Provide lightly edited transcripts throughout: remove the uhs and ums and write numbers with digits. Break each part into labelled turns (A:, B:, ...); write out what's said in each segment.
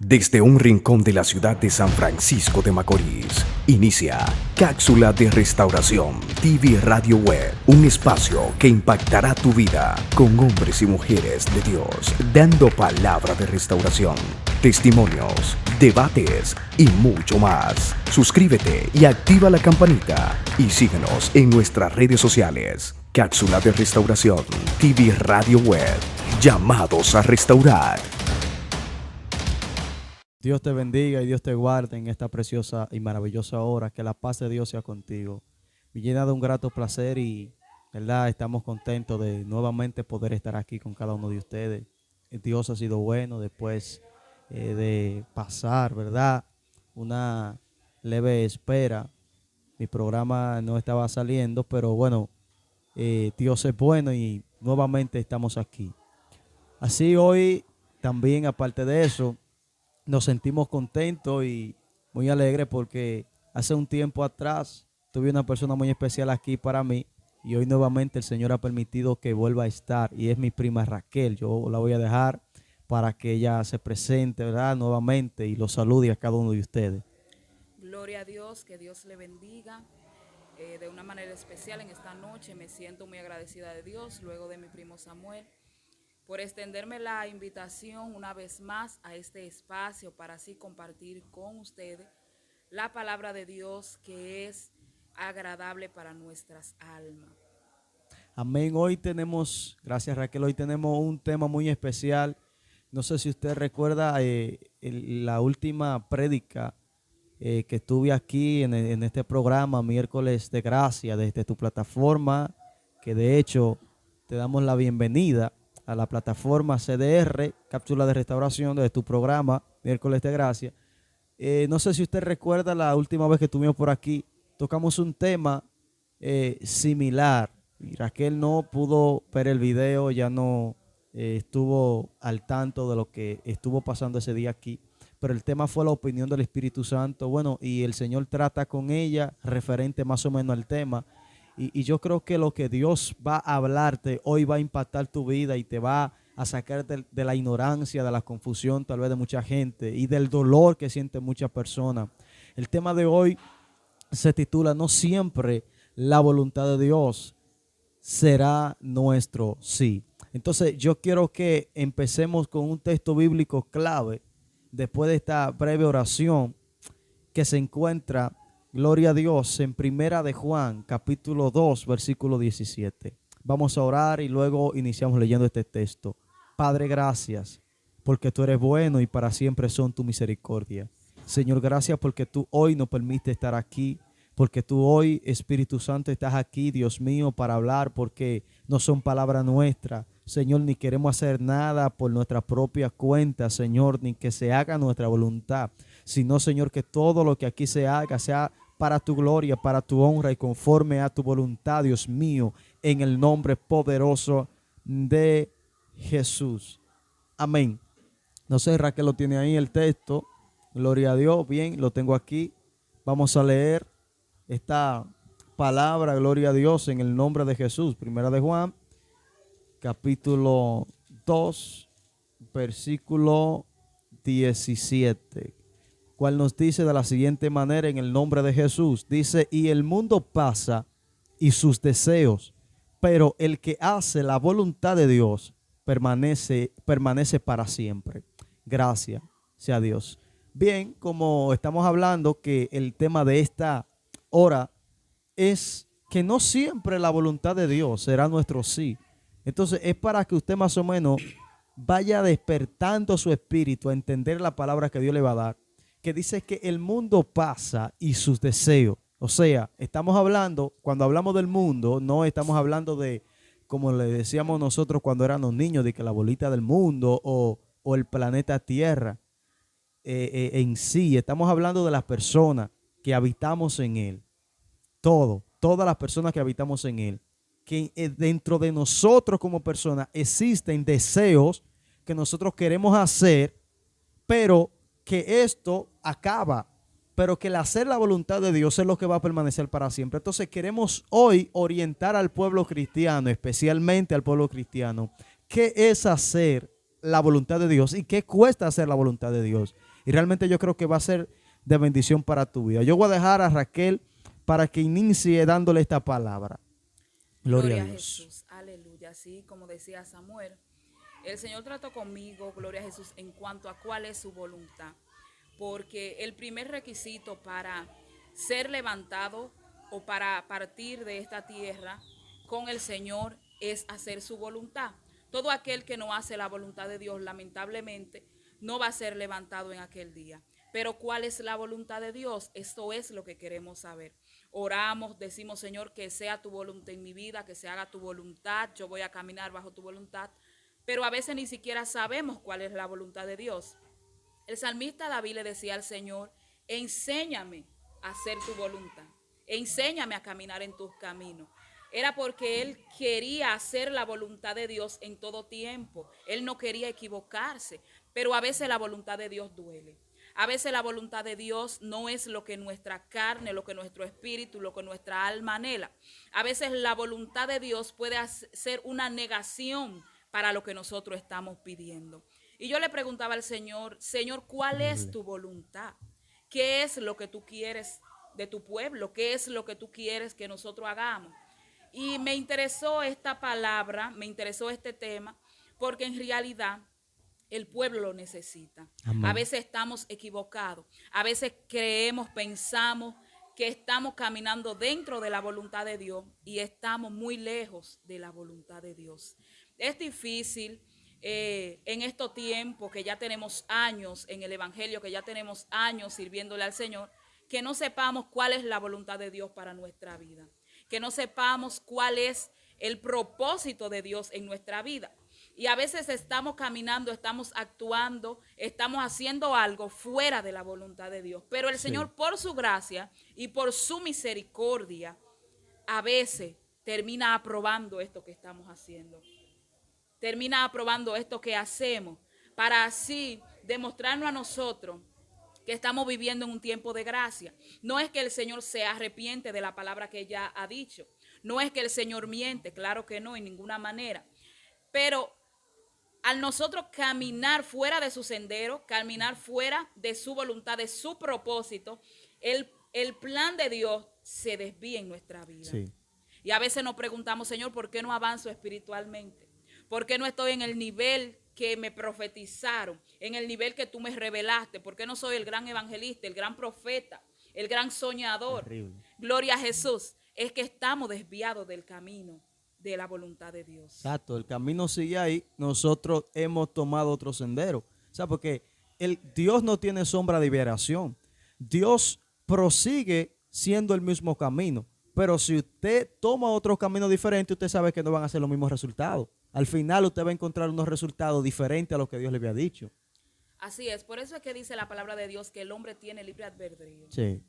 A: Desde un rincón de la ciudad de San Francisco de Macorís, inicia Cápsula de Restauración TV Radio Web, un espacio que impactará tu vida con hombres y mujeres de Dios, dando palabra de restauración, testimonios, debates y mucho más. Suscríbete y activa la campanita y síguenos en nuestras redes sociales. Cápsula de Restauración TV Radio Web, llamados a restaurar.
B: Dios te bendiga y Dios te guarde en esta preciosa y maravillosa hora. Que la paz de Dios sea contigo. Me llena de un grato placer y, ¿verdad? Estamos contentos de nuevamente poder estar aquí con cada uno de ustedes. Dios ha sido bueno después de pasar, ¿verdad? Una leve espera. Mi programa no estaba saliendo, pero bueno, Dios es bueno y nuevamente estamos aquí. Así hoy también, aparte de eso, nos sentimos contentos y muy alegres porque hace un tiempo atrás tuve una persona muy especial aquí para mí y hoy nuevamente el Señor ha permitido que vuelva a estar y es mi prima Raquel. Yo la voy a dejar para que ella se presente, ¿verdad? Nuevamente y los salude a cada uno de ustedes.
C: Gloria a Dios, que Dios le bendiga de una manera especial en esta noche. Me siento muy agradecida de Dios luego de mi primo Samuel por extenderme la invitación una vez más a este espacio para así compartir con ustedes la palabra de Dios que es agradable para nuestras almas.
B: Amén. Hoy tenemos, gracias Raquel, hoy tenemos un tema muy especial. No sé si usted recuerda la última prédica que estuve aquí en este programa, Miércoles de Gracia, desde tu plataforma, que de hecho te damos la bienvenida a la plataforma CDR, Cápsula de Restauración, de tu programa, Miércoles de Gracia. No sé si usted recuerda la última vez que estuvimos por aquí, tocamos un tema similar. Y Raquel no pudo ver el video, ya no estuvo al tanto de lo que estuvo pasando ese día aquí. Pero el tema fue la opinión del Espíritu Santo. Bueno, y el Señor trata con ella referente más o menos al tema. Y yo creo que lo que Dios va a hablarte hoy va a impactar tu vida y te va a sacar de la ignorancia, de la confusión tal vez de mucha gente y del dolor que sienten muchas personas. El tema de hoy se titula No siempre la voluntad de Dios será nuestro sí. Entonces yo quiero que empecemos con un texto bíblico clave después de esta breve oración que se encuentra, gloria a Dios, en Primera de Juan, capítulo 2, versículo 17. Vamos a orar y luego iniciamos leyendo este texto. Padre, gracias porque tú eres bueno y para siempre son tu misericordia. Señor, gracias porque tú hoy nos permites estar aquí, porque tú hoy, Espíritu Santo, estás aquí, Dios mío, para hablar, porque no son palabras nuestras. Señor, ni queremos hacer nada por nuestra propia cuenta, Señor, ni que se haga nuestra voluntad, sino, Señor, que todo lo que aquí se haga sea para tu gloria, para tu honra y conforme a tu voluntad, Dios mío, en el nombre poderoso de Jesús. Amén. No sé, Raquel lo tiene ahí el texto. Gloria a Dios. Bien, lo tengo aquí. Vamos a leer esta palabra, gloria a Dios, en el nombre de Jesús. Primera de Juan, capítulo 2, versículo 17, cual nos dice de la siguiente manera en el nombre de Jesús. Dice, y el mundo pasa y sus deseos, pero el que hace la voluntad de Dios permanece para siempre. Gracias sea Dios. Bien, como estamos hablando que el tema de esta hora es que no siempre la voluntad de Dios será nuestro sí. Entonces es para que usted más o menos vaya despertando su espíritu a entender la palabra que Dios le va a dar, que dice que el mundo pasa y sus deseos. O sea, estamos hablando, cuando hablamos del mundo, no estamos hablando de, como le decíamos nosotros cuando éramos niños, de que la bolita del mundo o el planeta Tierra en sí. Estamos hablando de las personas que habitamos en él. Todas las personas que habitamos en él. Que dentro de nosotros como personas existen deseos que nosotros queremos hacer, pero que esto acaba, pero que el hacer la voluntad de Dios es lo que va a permanecer para siempre. Entonces queremos hoy orientar al pueblo cristiano, especialmente al pueblo cristiano, qué es hacer la voluntad de Dios y qué cuesta hacer la voluntad de Dios. Y realmente yo creo que va a ser de bendición para tu vida. Yo voy a dejar a Raquel para que inicie dándole esta palabra. Gloria a Dios.
C: Jesús, aleluya. Así como decía Samuel, el Señor trató conmigo, gloria a Jesús, en cuanto a cuál es su voluntad. Porque el primer requisito para ser levantado o para partir de esta tierra con el Señor es hacer su voluntad. Todo aquel que no hace la voluntad de Dios, lamentablemente, no va a ser levantado en aquel día. Pero ¿cuál es la voluntad de Dios? Esto es lo que queremos saber. Oramos, decimos, Señor, que sea tu voluntad en mi vida, que se haga tu voluntad, yo voy a caminar bajo tu voluntad. Pero a veces ni siquiera sabemos cuál es la voluntad de Dios. El salmista David le decía al Señor, enséñame a hacer tu voluntad, enséñame a caminar en tus caminos. Era porque él quería hacer la voluntad de Dios en todo tiempo. Él no quería equivocarse, pero a veces la voluntad de Dios duele. A veces la voluntad de Dios no es lo que nuestra carne, lo que nuestro espíritu, lo que nuestra alma anhela. A veces la voluntad de Dios puede ser una negación para lo que nosotros estamos pidiendo. Y yo le preguntaba al Señor, Señor, ¿cuál es tu voluntad? ¿Qué es lo que tú quieres de tu pueblo? ¿Qué es lo que tú quieres que nosotros hagamos? Y me interesó esta palabra, me interesó este tema, porque en realidad el pueblo lo necesita.
B: Amén.
C: A veces estamos equivocados, a veces creemos, pensamos que estamos caminando dentro de la voluntad de Dios y estamos muy lejos de la voluntad de Dios. Es difícil en estos tiempos que ya tenemos años en el Evangelio, que ya tenemos años sirviéndole al Señor, que no sepamos cuál es la voluntad de Dios para nuestra vida, que no sepamos cuál es el propósito de Dios en nuestra vida. Y a veces estamos caminando, estamos actuando, estamos haciendo algo fuera de la voluntad de Dios. Pero el Señor, por su gracia y por su misericordia, a veces termina aprobando esto que estamos haciendo. Termina aprobando esto que hacemos para así demostrarnos a nosotros que estamos viviendo en un tiempo de gracia. No es que el Señor se arrepiente de la palabra que ya ha dicho. No es que el Señor miente, claro que no, en ninguna manera. Pero al nosotros caminar fuera de su sendero, caminar fuera de su voluntad, de su propósito, el plan de Dios se desvía en nuestra vida.
B: Sí.
C: Y a veces nos preguntamos, Señor, ¿por qué no avanzo espiritualmente? ¿Por qué no estoy en el nivel que me profetizaron, en el nivel que tú me revelaste? ¿Por qué no soy el gran evangelista, el gran profeta, el gran soñador?
B: Terrible.
C: Gloria a Jesús. Es que estamos desviados del camino de la voluntad de Dios.
B: Exacto, el camino sigue ahí, nosotros hemos tomado otro sendero. O sea, porque Dios no tiene sombra de variación. Dios prosigue siendo el mismo camino. Pero si usted toma otro camino diferente, usted sabe que no van a ser los mismos resultados. Al final usted va a encontrar unos resultados diferentes a lo que Dios le había dicho.
C: Así es, por eso es que dice la palabra de Dios que el hombre tiene libre albedrío.
B: Sí.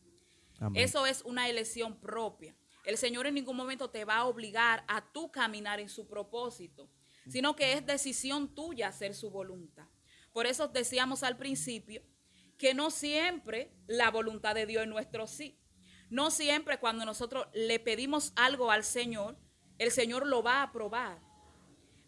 B: Amén.
C: Eso es una elección propia. El Señor en ningún momento te va a obligar a tú caminar en su propósito, sino que es decisión tuya hacer su voluntad. Por eso decíamos al principio que no siempre la voluntad de Dios es nuestro sí. No siempre cuando nosotros le pedimos algo al Señor, el Señor lo va a aprobar.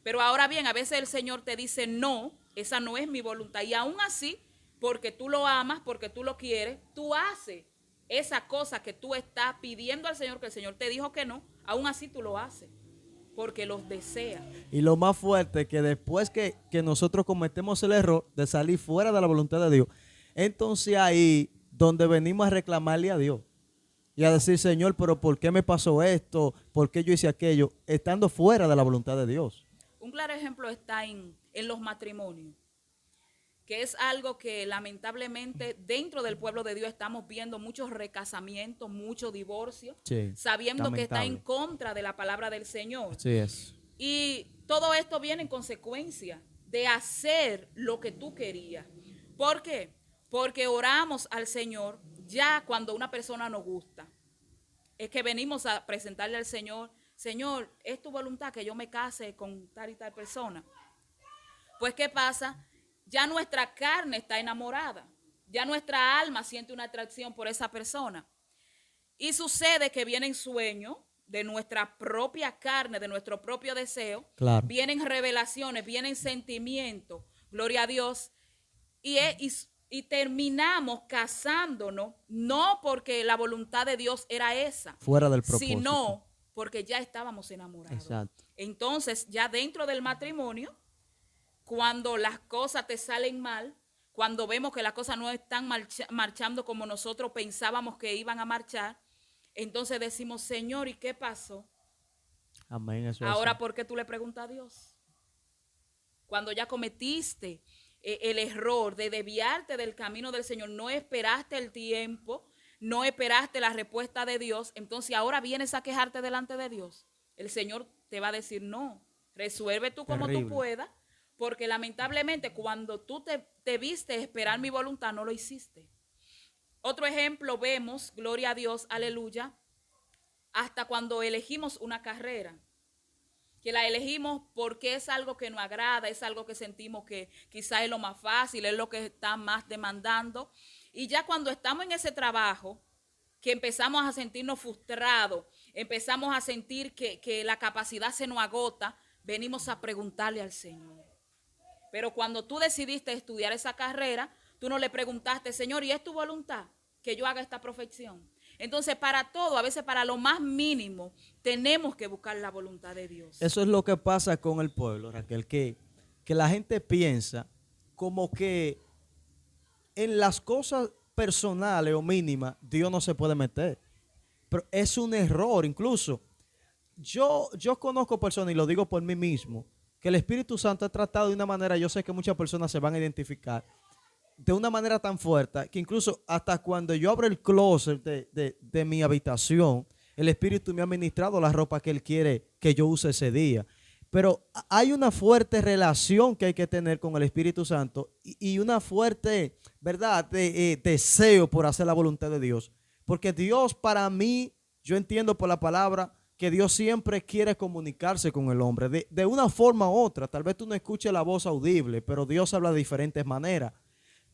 C: Pero ahora bien, a veces el Señor te dice, no, esa no es mi voluntad. Y aún así, porque tú lo amas, porque tú lo quieres, tú haces esa cosa que tú estás pidiendo al Señor, que el Señor te dijo que no, aún así tú lo haces, porque los deseas.
B: Y lo más fuerte es que después que nosotros cometemos el error de salir fuera de la voluntad de Dios, entonces ahí donde venimos a reclamarle a Dios y a decir, Señor, pero ¿por qué me pasó esto? ¿Por qué yo hice aquello? Estando fuera de la voluntad de Dios.
C: Un claro ejemplo está en los matrimonios, que es algo que lamentablemente dentro del pueblo de Dios estamos viendo muchos recasamientos, mucho divorcio,
B: Sí,
C: sabiendo que está en
B: lamentable.
C: contra de la palabra del Señor.
B: Así es.
C: Y todo esto viene en consecuencia de hacer lo que tú querías. ¿Por qué? Porque oramos al Señor ya cuando una persona nos gusta. Es que venimos a presentarle al Señor, Señor, ¿es tu voluntad que yo me case con tal y tal persona? Pues, ¿qué pasa? Ya nuestra carne está enamorada. Ya nuestra alma siente una atracción por esa persona. Y sucede que vienen sueños de nuestra propia carne, de nuestro propio deseo.
B: Claro.
C: Vienen revelaciones, vienen sentimientos. Gloria a Dios. Y y terminamos casándonos, no porque la voluntad de Dios era esa,
B: Fuera del propósito.
C: sino porque ya estábamos enamorados.
B: Exacto.
C: Entonces, ya dentro del matrimonio, cuando las cosas te salen mal, cuando vemos que las cosas no están marchando como nosotros pensábamos que iban a marchar, entonces decimos, Señor, ¿y qué pasó?
B: Amén. Eso es
C: Ahora,
B: así.
C: ¿por qué tú le preguntas a Dios? Cuando ya cometiste el error de desviarte del camino del Señor, no esperaste el tiempo, no esperaste la respuesta de Dios, entonces ahora vienes a quejarte delante de Dios. El Señor te va a decir, no, resuelve tú como
B: Terrible.
C: tú puedas, porque lamentablemente cuando tú te viste esperar mi voluntad, no lo hiciste. Otro ejemplo vemos, gloria a Dios, aleluya, hasta cuando elegimos una carrera, que la elegimos porque es algo que nos agrada, es algo que sentimos que quizás es lo más fácil, es lo que está más demandando. Y ya cuando estamos en ese trabajo, que empezamos a sentirnos frustrados, empezamos a sentir que la capacidad se nos agota, venimos a preguntarle al Señor. Pero cuando tú decidiste estudiar esa carrera, tú no le preguntaste, Señor, ¿y es tu voluntad que yo haga esta profesión? Entonces, para todo, a veces para lo más mínimo, tenemos que buscar la voluntad de Dios.
B: Eso es lo que pasa con el pueblo, Raquel, que la gente piensa como que en las cosas personales o mínimas Dios no se puede meter. Pero es un error. Incluso yo conozco personas, y lo digo por mí mismo, que el Espíritu Santo ha tratado de una manera, yo sé que muchas personas se van a identificar, de una manera tan fuerte, que incluso hasta cuando yo abro el closet de mi habitación, el Espíritu me ha ministrado la ropa que Él quiere que yo use ese día. Pero hay una fuerte relación que hay que tener con el Espíritu Santo y una fuerte, ¿verdad?, deseo por hacer la voluntad de Dios. Porque Dios, para mí, yo entiendo por la palabra que Dios siempre quiere comunicarse con el hombre de una forma u otra. Tal vez tú no escuches la voz audible, pero Dios habla de diferentes maneras.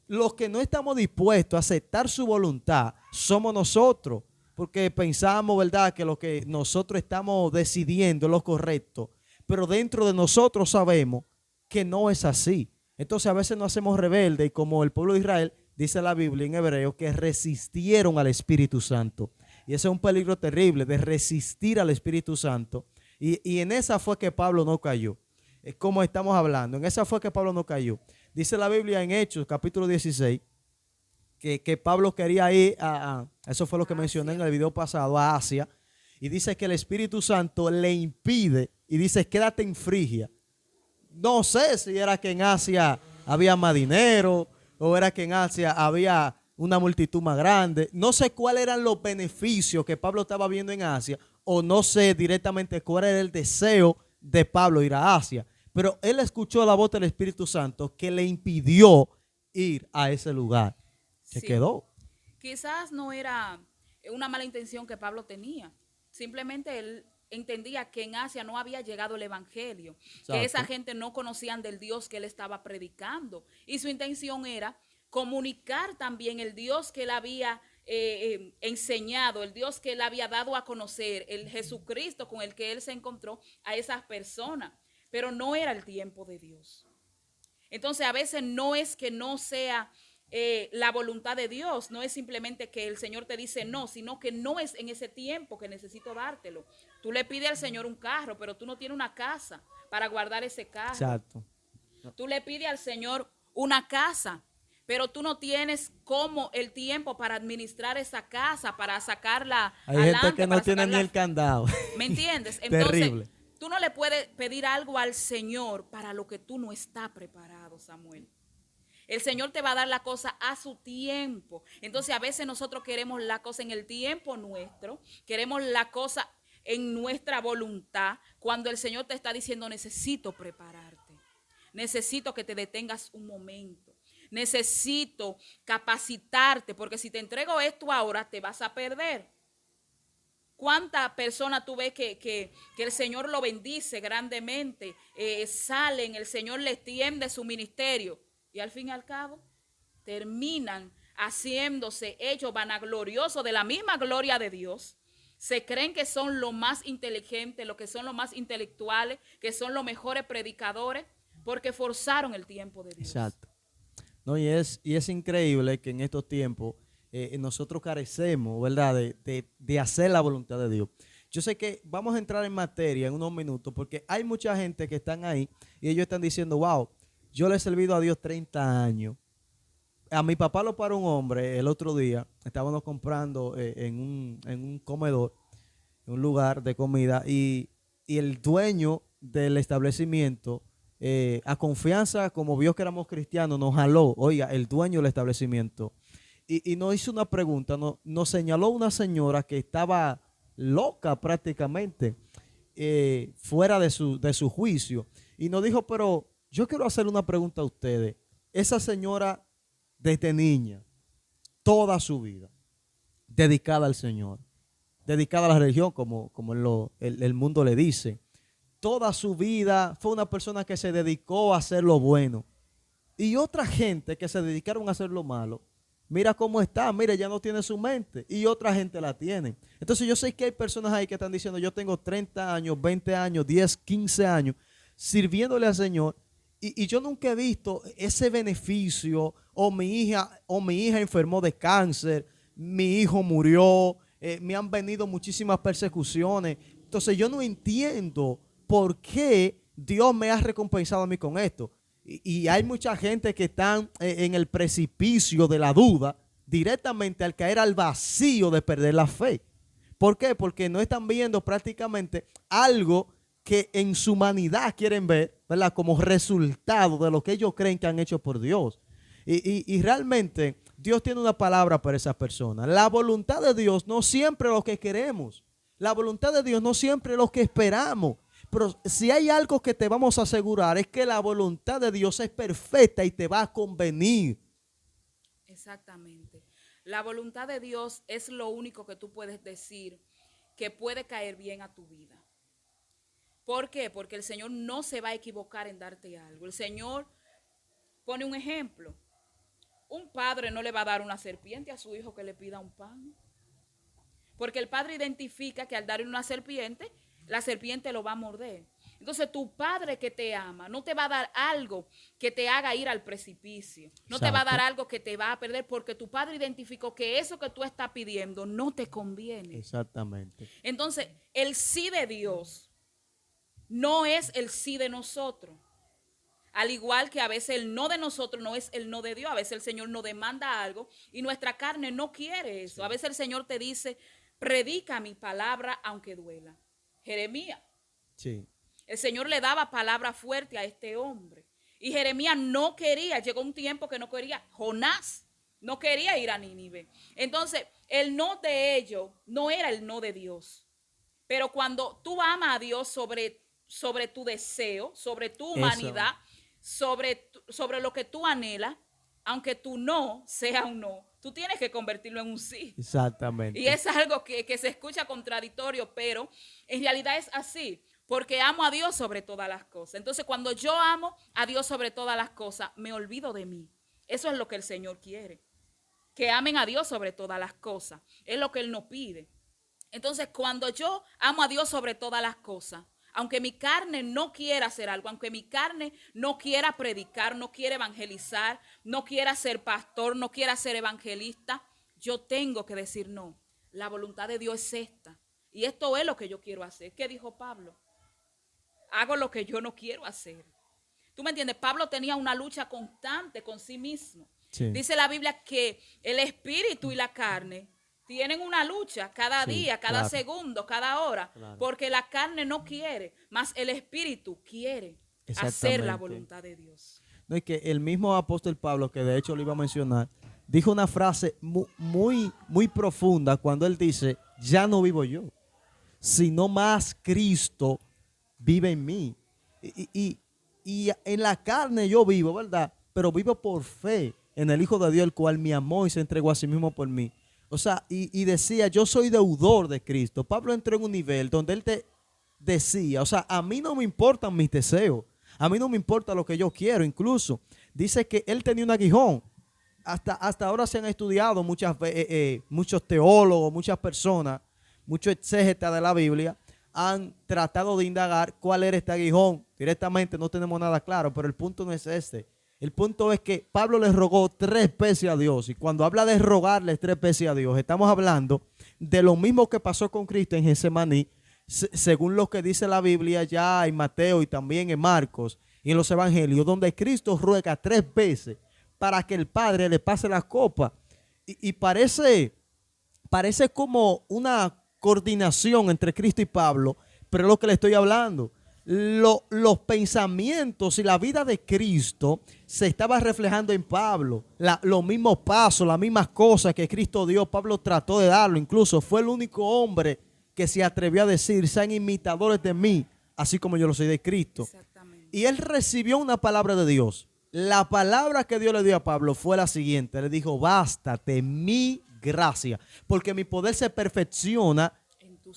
B: Los que no estamos dispuestos a aceptar su voluntad somos nosotros, porque pensamos, ¿verdad?, que lo que nosotros estamos decidiendo es lo correcto, pero dentro de nosotros sabemos que no es así. Entonces a veces nos hacemos rebeldes y como el pueblo de Israel, dice la Biblia en hebreo, que resistieron al Espíritu Santo. Y ese es un peligro terrible de resistir al Espíritu Santo. Y en esa fue que Pablo no cayó. Es como estamos hablando, en esa fue que Pablo no cayó. Dice la Biblia en Hechos, capítulo 16, que Pablo quería ir eso fue lo que mencioné en el video pasado, a Asia. Y dice que el Espíritu Santo le impide y dice, quédate en Frigia. No sé si era que en Asia había más dinero o era que en Asia había una multitud más grande. No sé cuáles eran los beneficios que Pablo estaba viendo en Asia o no sé directamente cuál era el deseo de Pablo ir a Asia. Pero él escuchó la voz del Espíritu Santo que le impidió ir a ese lugar. Se
C: Sí.
B: quedó.
C: Quizás no era una mala intención que Pablo tenía. Simplemente él entendía que en Asia no había llegado el evangelio,
B: Exacto.
C: que esa gente no conocían del Dios que él estaba predicando. Y su intención era comunicar también el Dios que él había enseñado, el Dios que él había dado a conocer, el Jesucristo con el que él se encontró a esas personas. Pero no era el tiempo de Dios. Entonces a veces no es que no sea la voluntad de Dios, no es simplemente que el Señor te dice no, sino que no es en ese tiempo que necesito dártelo. Tú le pides al Señor un carro, pero tú no tienes una casa para guardar ese carro.
B: Exacto.
C: Tú le pides al Señor una casa, pero tú no tienes como el tiempo para administrar esa casa, para sacarla
B: Hay
C: adelante,
B: gente que no
C: para
B: tiene ni
C: sacarla-
B: el candado.
C: ¿Me entiendes? Entonces,
B: Terrible.
C: tú no le puedes pedir algo al Señor para lo que tú no estás preparado, Samuel. El Señor te va a dar la cosa a su tiempo. Entonces a veces nosotros queremos la cosa en el tiempo nuestro, queremos la cosa en nuestra voluntad, cuando el Señor te está diciendo necesito prepararte, necesito que te detengas un momento, necesito capacitarte, porque si te entrego esto ahora te vas a perder. ¿Cuántas personas tú ves que el Señor lo bendice grandemente? Salen, el Señor les tiende su ministerio y al fin y al cabo terminan haciéndose hechos vanagloriosos de la misma gloria de Dios. Se creen que son los más inteligentes, los que son los más intelectuales, que son los mejores predicadores, porque forzaron el tiempo de Dios.
B: Exacto. No, y es increíble que en estos tiempos nosotros carecemos, ¿verdad?, de hacer la voluntad de Dios. Yo sé que vamos a entrar en materia en unos minutos porque hay mucha gente que están ahí y ellos están diciendo, wow, yo le he servido a Dios 30 años. A mi papá lo paró un hombre el otro día, estábamos comprando en un comedor, en un lugar de comida, y el dueño del establecimiento, a confianza, como vio que éramos cristianos, nos jaló, oiga, el dueño del establecimiento, y nos hizo una pregunta, nos señaló una señora que estaba loca prácticamente, fuera de su juicio, y nos dijo, pero yo quiero hacer una pregunta a ustedes. Esa señora desde niña, toda su vida, dedicada al Señor, dedicada a la religión, como el mundo le dice. Toda su vida fue una persona que se dedicó a hacer lo bueno. Y otra gente que se dedicaron a hacer lo malo, mira cómo está, mira, ya no tiene su mente. Y otra gente la tiene. Entonces yo sé que hay personas ahí que están diciendo, yo tengo 30 años, 20 años, 10, 15 años, sirviéndole al Señor. Y yo nunca he visto ese beneficio, o mi hija enfermó de cáncer, mi hijo murió, me han venido muchísimas persecuciones. Entonces yo no entiendo por qué Dios me ha recompensado a mí con esto. Y hay mucha gente que están en el precipicio de la duda, directamente al caer al vacío de perder la fe. ¿Por qué? Porque no están viendo prácticamente algo que en su humanidad quieren ver, ¿verdad?, como resultado de lo que ellos creen que han hecho por Dios. Y realmente Dios tiene una palabra para esas personas. La voluntad de Dios no siempre es lo que queremos. La voluntad de Dios no siempre es lo que esperamos. Pero si hay algo que te vamos a asegurar es que la voluntad de Dios es perfecta y te va a convenir.
C: Exactamente. La voluntad de Dios es lo único que tú puedes decir que puede caer bien a tu vida. ¿Por qué? Porque el Señor no se va a equivocar en darte algo. El Señor pone un ejemplo. Un padre no le va a dar una serpiente a su hijo que le pida un pan. Porque el padre identifica que al darle una serpiente, la serpiente lo va a morder. Entonces tu padre que te ama no te va a dar algo que te haga ir al precipicio. No
B: Exacto.
C: te va a dar algo que te va a perder porque tu padre identificó que eso que tú estás pidiendo no te conviene.
B: Exactamente.
C: Entonces el sí de Dios no es el sí de nosotros. Al igual que a veces el no de nosotros no es el no de Dios. A veces el Señor nos demanda algo y nuestra carne no quiere eso. A veces el Señor te dice, predica mi palabra aunque duela. Jeremías.
B: Sí.
C: El Señor le daba palabra fuerte a este hombre. Y Jeremías no quería, llegó un tiempo que no quería. Jonás no quería ir a Nínive. Entonces, el no de ellos no era el no de Dios. Pero cuando tú amas a Dios sobre tu deseo, sobre tu humanidad, sobre lo que tú anhelas, aunque tu no sea un no, tú tienes que convertirlo en un sí.
B: Exactamente.
C: Y es algo que se escucha contradictorio, pero en realidad es así, porque amo a Dios sobre todas las cosas. Entonces, cuando yo amo a Dios sobre todas las cosas, me olvido de mí. Eso es lo que el Señor quiere, que amen a Dios sobre todas las cosas. Es lo que Él nos pide. Entonces, cuando yo amo a Dios sobre todas las cosas, aunque mi carne no quiera hacer algo, aunque mi carne no quiera predicar, no quiera evangelizar, no quiera ser pastor, no quiera ser evangelista, yo tengo que decir no. La voluntad de Dios es esta. Y esto es lo que yo quiero hacer. ¿Qué dijo Pablo? Hago lo que yo no quiero hacer. ¿Tú me entiendes? Pablo tenía una lucha constante con sí mismo. Sí. Dice la Biblia que el espíritu y la carne tienen una lucha cada día, cada segundo, cada hora, porque la carne no quiere, más el espíritu quiere hacer la voluntad de Dios.
B: No, y que el mismo apóstol Pablo, que de hecho lo iba a mencionar, dijo una frase muy profunda cuando él dice, ya no vivo yo, sino más Cristo vive en mí. Y en la carne yo vivo, ¿verdad? Pero vivo por fe en el Hijo de Dios, el cual me amó y se entregó a sí mismo por mí. O sea, y decía, yo soy deudor de Cristo. Pablo entró en un nivel donde él te decía, o sea, a mí no me importan mis deseos, a mí no me importa lo que yo quiero. Incluso dice que él tenía un aguijón. Hasta ahora se han estudiado muchos teólogos, muchas personas, muchos exégetas de la Biblia, han tratado de indagar cuál era este aguijón. Directamente no tenemos nada claro, pero el punto no es este. El punto es que Pablo le rogó 3 veces a Dios. Y cuando habla de rogarle 3 veces a Dios, estamos hablando de lo mismo que pasó con Cristo en Getsemaní, según lo que dice la Biblia ya en Mateo y también en Marcos y en los evangelios, donde Cristo ruega 3 veces para que el Padre le pase la copa. Y parece como una coordinación entre Cristo y Pablo, pero es lo que le estoy hablando. Los pensamientos y la vida de Cristo se estaba reflejando en Pablo. Los mismos pasos, las mismas cosas que Cristo dio, Pablo trató de darlo. Incluso fue el único hombre que se atrevió a decir: sean imitadores de mí, así como yo lo soy de Cristo. Y él recibió una palabra de Dios. La palabra que Dios le dio a Pablo fue la siguiente. Le dijo: bástate mi gracia, porque mi poder se perfecciona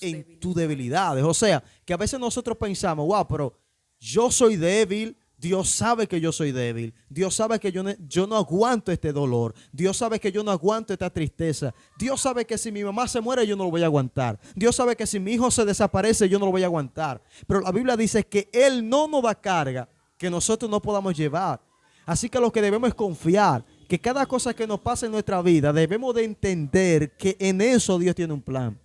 B: en tus debilidades. O sea, que a veces nosotros pensamos: wow, pero yo soy débil. Dios sabe que yo soy débil. Dios sabe que yo no aguanto este dolor. Dios sabe que yo no aguanto esta tristeza. Dios sabe que si mi mamá se muere, yo no lo voy a aguantar. Dios sabe que si mi hijo se desaparece, yo no lo voy a aguantar. Pero la Biblia dice que Él no nos da carga que nosotros no podamos llevar. Así que lo que debemos es confiar que cada cosa que nos pasa en nuestra vida, debemos de entender que en eso Dios tiene un plan.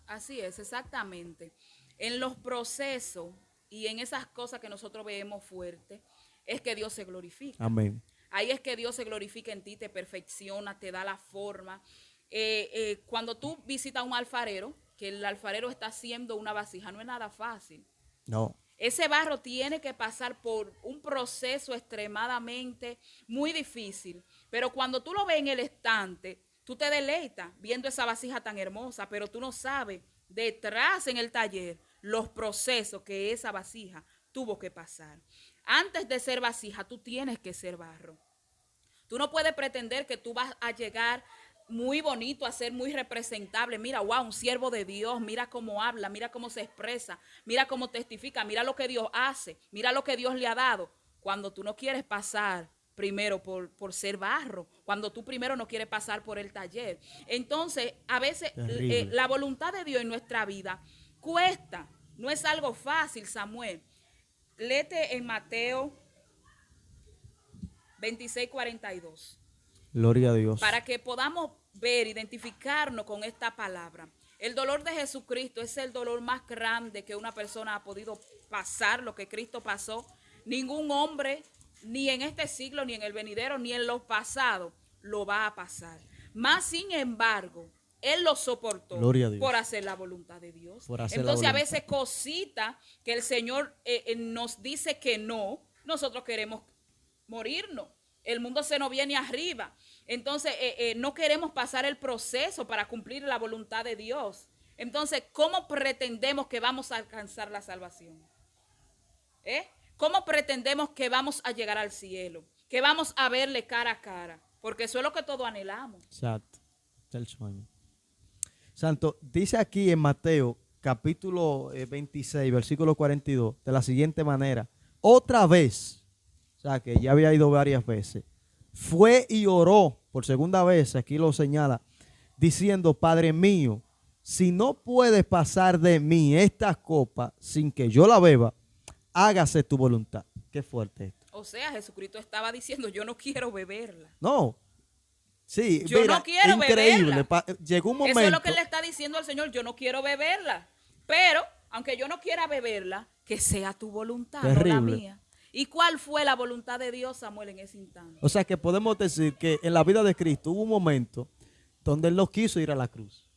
C: Así es, exactamente. En los procesos y en esas cosas que nosotros vemos fuertes, es que Dios se glorifica.
B: Amén.
C: Ahí es que Dios se glorifica en ti, te perfecciona, te da la forma. Cuando tú visitas a un alfarero, que el alfarero está haciendo una vasija, no es nada fácil.
B: No.
C: Ese barro tiene que pasar por un proceso extremadamente muy difícil. Pero cuando tú lo ves en el estante, tú te deleitas viendo esa vasija tan hermosa, pero tú no sabes detrás en el taller los procesos que esa vasija tuvo que pasar. Antes de ser vasija, tú tienes que ser barro. Tú no puedes pretender que tú vas a llegar muy bonito, a ser muy representable. Mira, wow, un siervo de Dios, mira cómo habla, mira cómo se expresa, mira cómo testifica, mira lo que Dios hace, mira lo que Dios le ha dado. Cuando tú no quieres pasar primero por ser barro, cuando tú primero no quieres pasar por el taller. Entonces, a veces la voluntad de Dios en nuestra vida cuesta, no es algo fácil, Samuel. Léete en Mateo 26:42.
B: Gloria a Dios.
C: Para que podamos ver, identificarnos con esta palabra. El dolor de Jesucristo es el dolor más grande que una persona ha podido pasar, lo que Cristo pasó. Ningún hombre, ni en este siglo, ni en el venidero, ni en los pasados, lo va a pasar. Más sin embargo, Él lo soportó por hacer la voluntad de Dios. Entonces a veces cositas que el Señor nos dice que no, nosotros queremos morirnos. El mundo se nos viene arriba. Entonces, no queremos pasar el proceso para cumplir la voluntad de Dios. Entonces, ¿cómo pretendemos que vamos a alcanzar la salvación? ¿Cómo pretendemos que vamos a llegar al cielo? Que vamos a verle cara a cara. Porque eso es lo que todos anhelamos.
B: Exacto. Es el sueño. Santo, dice aquí en Mateo, capítulo 26, versículo 42, de la siguiente manera: otra vez, o sea que ya había ido varias veces, fue y oró por segunda vez, aquí lo señala, diciendo: Padre mío, si no puedes pasar de mí esta copa sin que yo la beba, hágase tu voluntad. Qué fuerte esto.
C: O sea, Jesucristo estaba diciendo: yo no quiero beberla.
B: No. Sí,
C: yo no quiero
B: increíble.
C: beberla.
B: Llegó un momento.
C: Eso es lo que él le está diciendo al Señor: yo no quiero beberla. Pero, aunque yo no quiera beberla, que sea tu voluntad,
B: terrible,
C: no la mía. ¿Y cuál fue la voluntad de Dios, Samuel, en ese instante?
B: O sea que podemos decir que en la vida de Cristo hubo un momento donde Él no quiso ir a la cruz.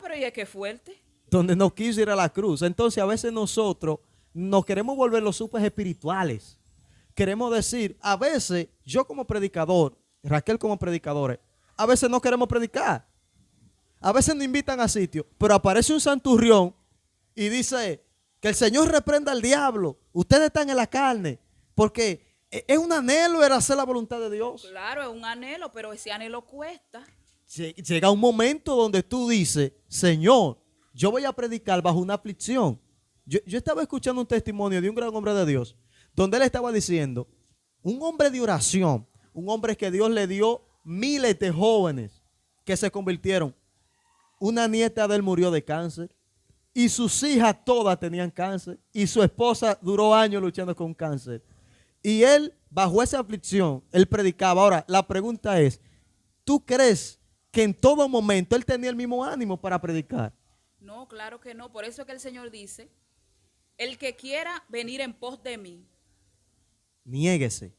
C: Pero ¿y es que fuerte?
B: Donde no quiso ir a la cruz. Entonces a veces nosotros nos queremos volver los súper espirituales. Queremos decir, a veces yo como predicador, Raquel como predicadores, a veces no queremos predicar. A veces nos invitan a sitios, pero aparece un santurrión y dice que el Señor reprenda al diablo. Ustedes están en la carne, porque es un anhelo era hacer la voluntad de Dios.
C: Claro, es un anhelo, pero ese anhelo cuesta.
B: Llega un momento donde tú dices: Señor, yo voy a predicar bajo una aflicción. Yo estaba escuchando un testimonio de un gran hombre de Dios, donde él estaba diciendo, un hombre de oración, un hombre que Dios le dio miles de jóvenes que se convirtieron. Una nieta de él murió de cáncer y sus hijas todas tenían cáncer y su esposa duró años luchando con cáncer. Y él, bajo esa aflicción, él predicaba. Ahora, la pregunta es, ¿tú crees que en todo momento él tenía el mismo ánimo para predicar?
C: No, claro que no. Por eso es que el Señor dice, el que quiera venir en pos de mí,
B: Niéguese.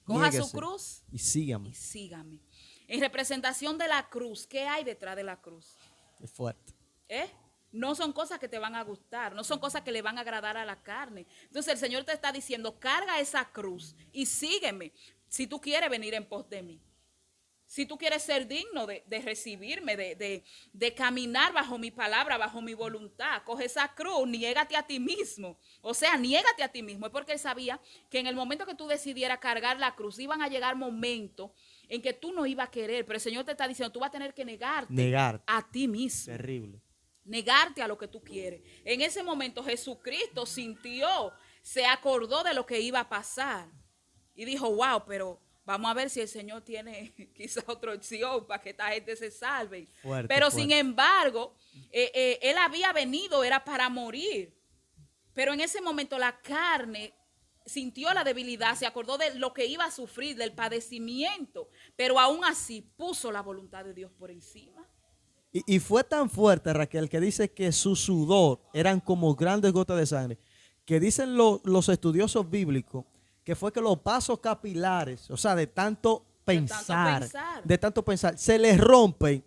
C: coja
B: Niéguese
C: su cruz
B: y sígame.
C: y sígame. En representación de la cruz, ¿qué hay detrás de la cruz?
B: Es fuerte.
C: ¿Eh? No son cosas que te van a gustar, no son cosas que le van a agradar a la carne. Entonces el Señor te está diciendo, carga esa cruz y sígueme si tú quieres venir en pos de mí. Si tú quieres ser digno de recibirme, de caminar bajo mi palabra, bajo mi voluntad, coge esa cruz, niégate a ti mismo. O sea, niégate a ti mismo. Es porque él sabía que en el momento que tú decidieras cargar la cruz, iban a llegar momentos en que tú no ibas a querer. Pero el Señor te está diciendo, tú vas a tener que negarte a ti mismo.
B: Terrible.
C: Negarte a lo que tú quieres. En ese momento Jesucristo sintió, se acordó de lo que iba a pasar. Y dijo, wow, pero vamos a ver si el Señor tiene quizá otra opción para que esta gente se salve.
B: Fuerte,
C: Pero
B: fuerte.
C: sin embargo, él había venido, era para morir. Pero en ese momento la carne sintió la debilidad, se acordó de lo que iba a sufrir, del padecimiento. Pero aún así puso la voluntad de Dios por encima.
B: Y fue tan fuerte, Raquel, que dice que su sudor eran como grandes gotas de sangre, que dicen los estudiosos bíblicos que fue que los vasos capilares, o sea, de tanto pensar, se les rompen.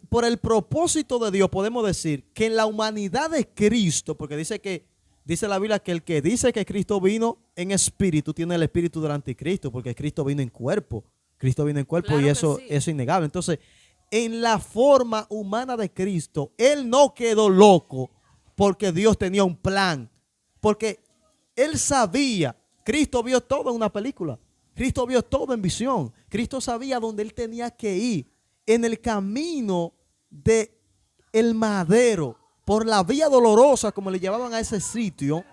B: Por el propósito de Dios podemos decir que en la humanidad de Cristo, porque dice la Biblia que el que dice que Cristo vino en espíritu tiene el espíritu del anticristo, porque Cristo vino en cuerpo. Cristo vino en cuerpo,
C: Claro
B: y
C: que
B: eso
C: sí.
B: es innegable. Entonces, en la forma humana de Cristo, Él no quedó loco porque Dios tenía un plan. Porque Él sabía, Cristo vio todo en una película. Cristo vio todo en visión. Cristo sabía dónde Él tenía que ir. En el camino de el madero, por la vía dolorosa, como le llamaban a ese sitio,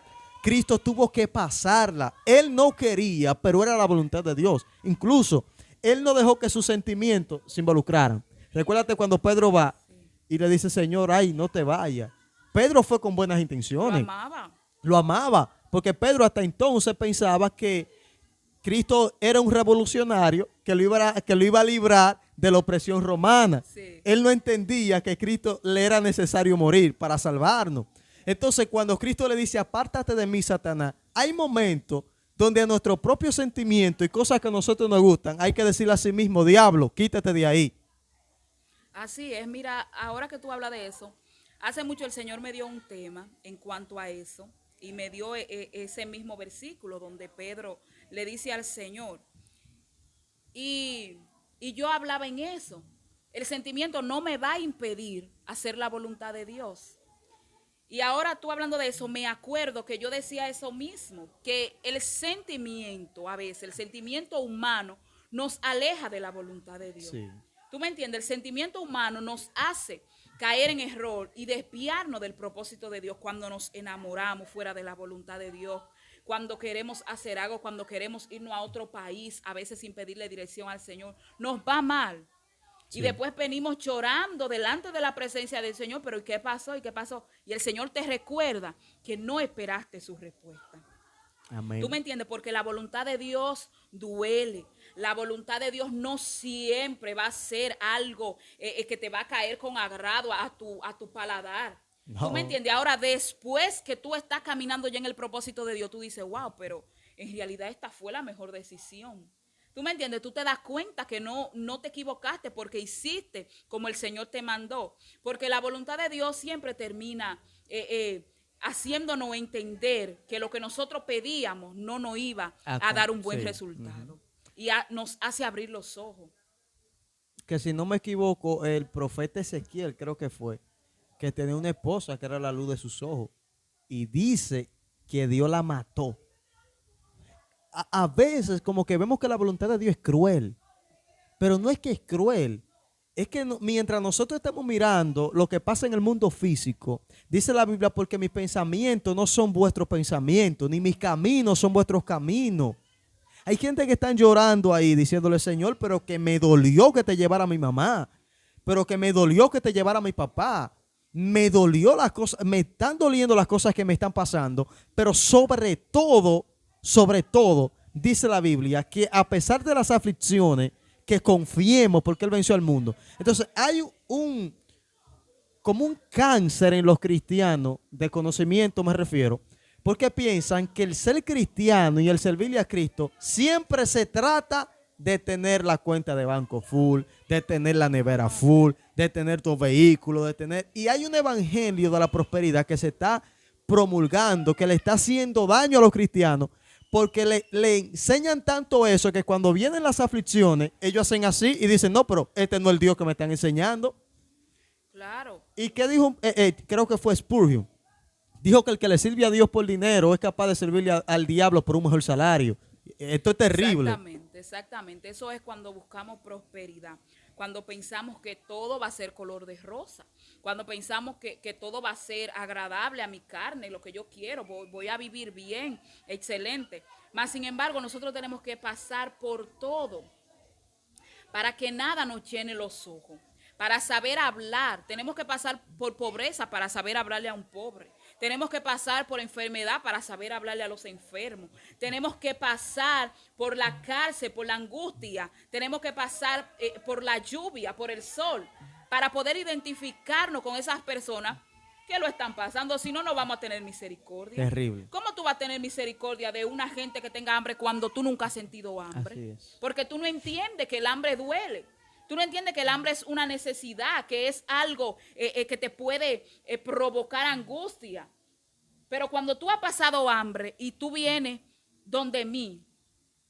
B: Cristo tuvo que pasarla. Él no quería, pero era la voluntad de Dios. Incluso, Él no dejó que sus sentimientos se involucraran. Recuérdate cuando Pedro va y le dice, Señor, ay, no te vayas. Pedro fue con buenas intenciones. Lo amaba, porque Pedro hasta entonces pensaba que Cristo era un revolucionario que lo iba a librar de la opresión romana.
C: Sí.
B: Él no entendía que Cristo le era necesario morir para salvarnos. Entonces, cuando Cristo le dice, apártate de mí, Satanás, hay momentos donde a nuestro propio sentimiento y cosas que a nosotros nos gustan, hay que decirle a sí mismo, diablo, quítate de ahí.
C: Así es, mira, ahora que tú hablas de eso, hace mucho el Señor me dio un tema en cuanto a eso y me dio ese mismo versículo donde Pedro le dice al Señor y yo hablaba en eso. El sentimiento no me va a impedir hacer la voluntad de Dios. Y ahora tú hablando de eso, me acuerdo que yo decía eso mismo, que el sentimiento, a veces, el sentimiento humano nos aleja de la voluntad de Dios.
B: Sí.
C: ¿Tú me entiendes? El sentimiento humano nos hace caer en error y desviarnos del propósito de Dios cuando nos enamoramos fuera de la voluntad de Dios, cuando queremos hacer algo, cuando queremos irnos a otro país, a veces sin pedirle dirección al Señor. Nos va mal. Sí. Y después venimos llorando delante de la presencia del Señor, pero ¿y qué pasó? ¿Y qué pasó? Y el Señor te recuerda que no esperaste su respuesta.
B: Amén.
C: ¿Tú me entiendes? Porque la voluntad de Dios duele. La voluntad de Dios no siempre va a ser algo que te va a caer con agrado a tu paladar. No. ¿Tú me entiendes? Ahora, después que tú estás caminando ya en el propósito de Dios, tú dices, wow, pero en realidad esta fue la mejor decisión. ¿Tú me entiendes? Tú te das cuenta que no te equivocaste porque hiciste como el Señor te mandó. Porque la voluntad de Dios siempre termina haciéndonos entender que lo que nosotros pedíamos no nos iba a dar un buen resultado. Y nos hace abrir los ojos.
B: Que si no me equivoco, el profeta Ezequiel creo que fue, que tenía una esposa que era la luz de sus ojos. Y dice que Dios la mató. A veces como que vemos que la voluntad de Dios es cruel. Pero no es que es cruel. Es que mientras nosotros estamos mirando lo que pasa en el mundo físico, dice la Biblia, porque mis pensamientos no son vuestros pensamientos, ni mis caminos son vuestros caminos. Hay gente que están llorando ahí diciéndole, Señor, pero que me dolió que te llevara mi mamá, pero que me dolió que te llevara mi papá. Me dolió las cosas, me están doliendo las cosas que me están pasando, pero sobre todo sobre todo, dice la Biblia, que a pesar de las aflicciones, que confiemos porque Él venció al mundo. Entonces hay como un cáncer en los cristianos, de conocimiento me refiero, porque piensan que el ser cristiano y el servirle a Cristo siempre se trata de tener la cuenta de banco full, de tener la nevera full, de tener tu vehículo, de tener... Y hay un evangelio de la prosperidad que se está promulgando, que le está haciendo daño a los cristianos, porque le enseñan tanto eso que cuando vienen las aflicciones, ellos hacen así y dicen, no, pero este no es el Dios que me están enseñando.
C: Claro.
B: ¿Y qué dijo? Creo que fue Spurgeon. Dijo que el que le sirve a Dios por dinero es capaz de servirle al diablo por un mejor salario. Esto es terrible.
C: Exactamente, exactamente. Eso es cuando buscamos prosperidad. Cuando pensamos que todo va a ser color de rosa. Cuando pensamos que todo va a ser agradable a mi carne, lo que yo quiero. Voy a vivir bien, excelente. Mas, sin embargo, nosotros tenemos que pasar por todo para que nada nos llene los ojos. Para saber hablar, tenemos que pasar por pobreza para saber hablarle a un pobre. Tenemos que pasar por enfermedad para saber hablarle a los enfermos. Tenemos que pasar por la cárcel, por la angustia. Tenemos que pasar por la lluvia, por el sol, para poder identificarnos con esas personas que lo están pasando. Si no, no vamos a tener misericordia.
B: Terrible.
C: ¿Cómo tú vas a tener misericordia de una gente que tenga hambre cuando tú nunca has sentido hambre?
B: Así es.
C: Porque tú no entiendes que el hambre duele. Tú no entiendes que el hambre es una necesidad, que es algo que te puede provocar angustia. Pero cuando tú has pasado hambre y tú vienes donde mí,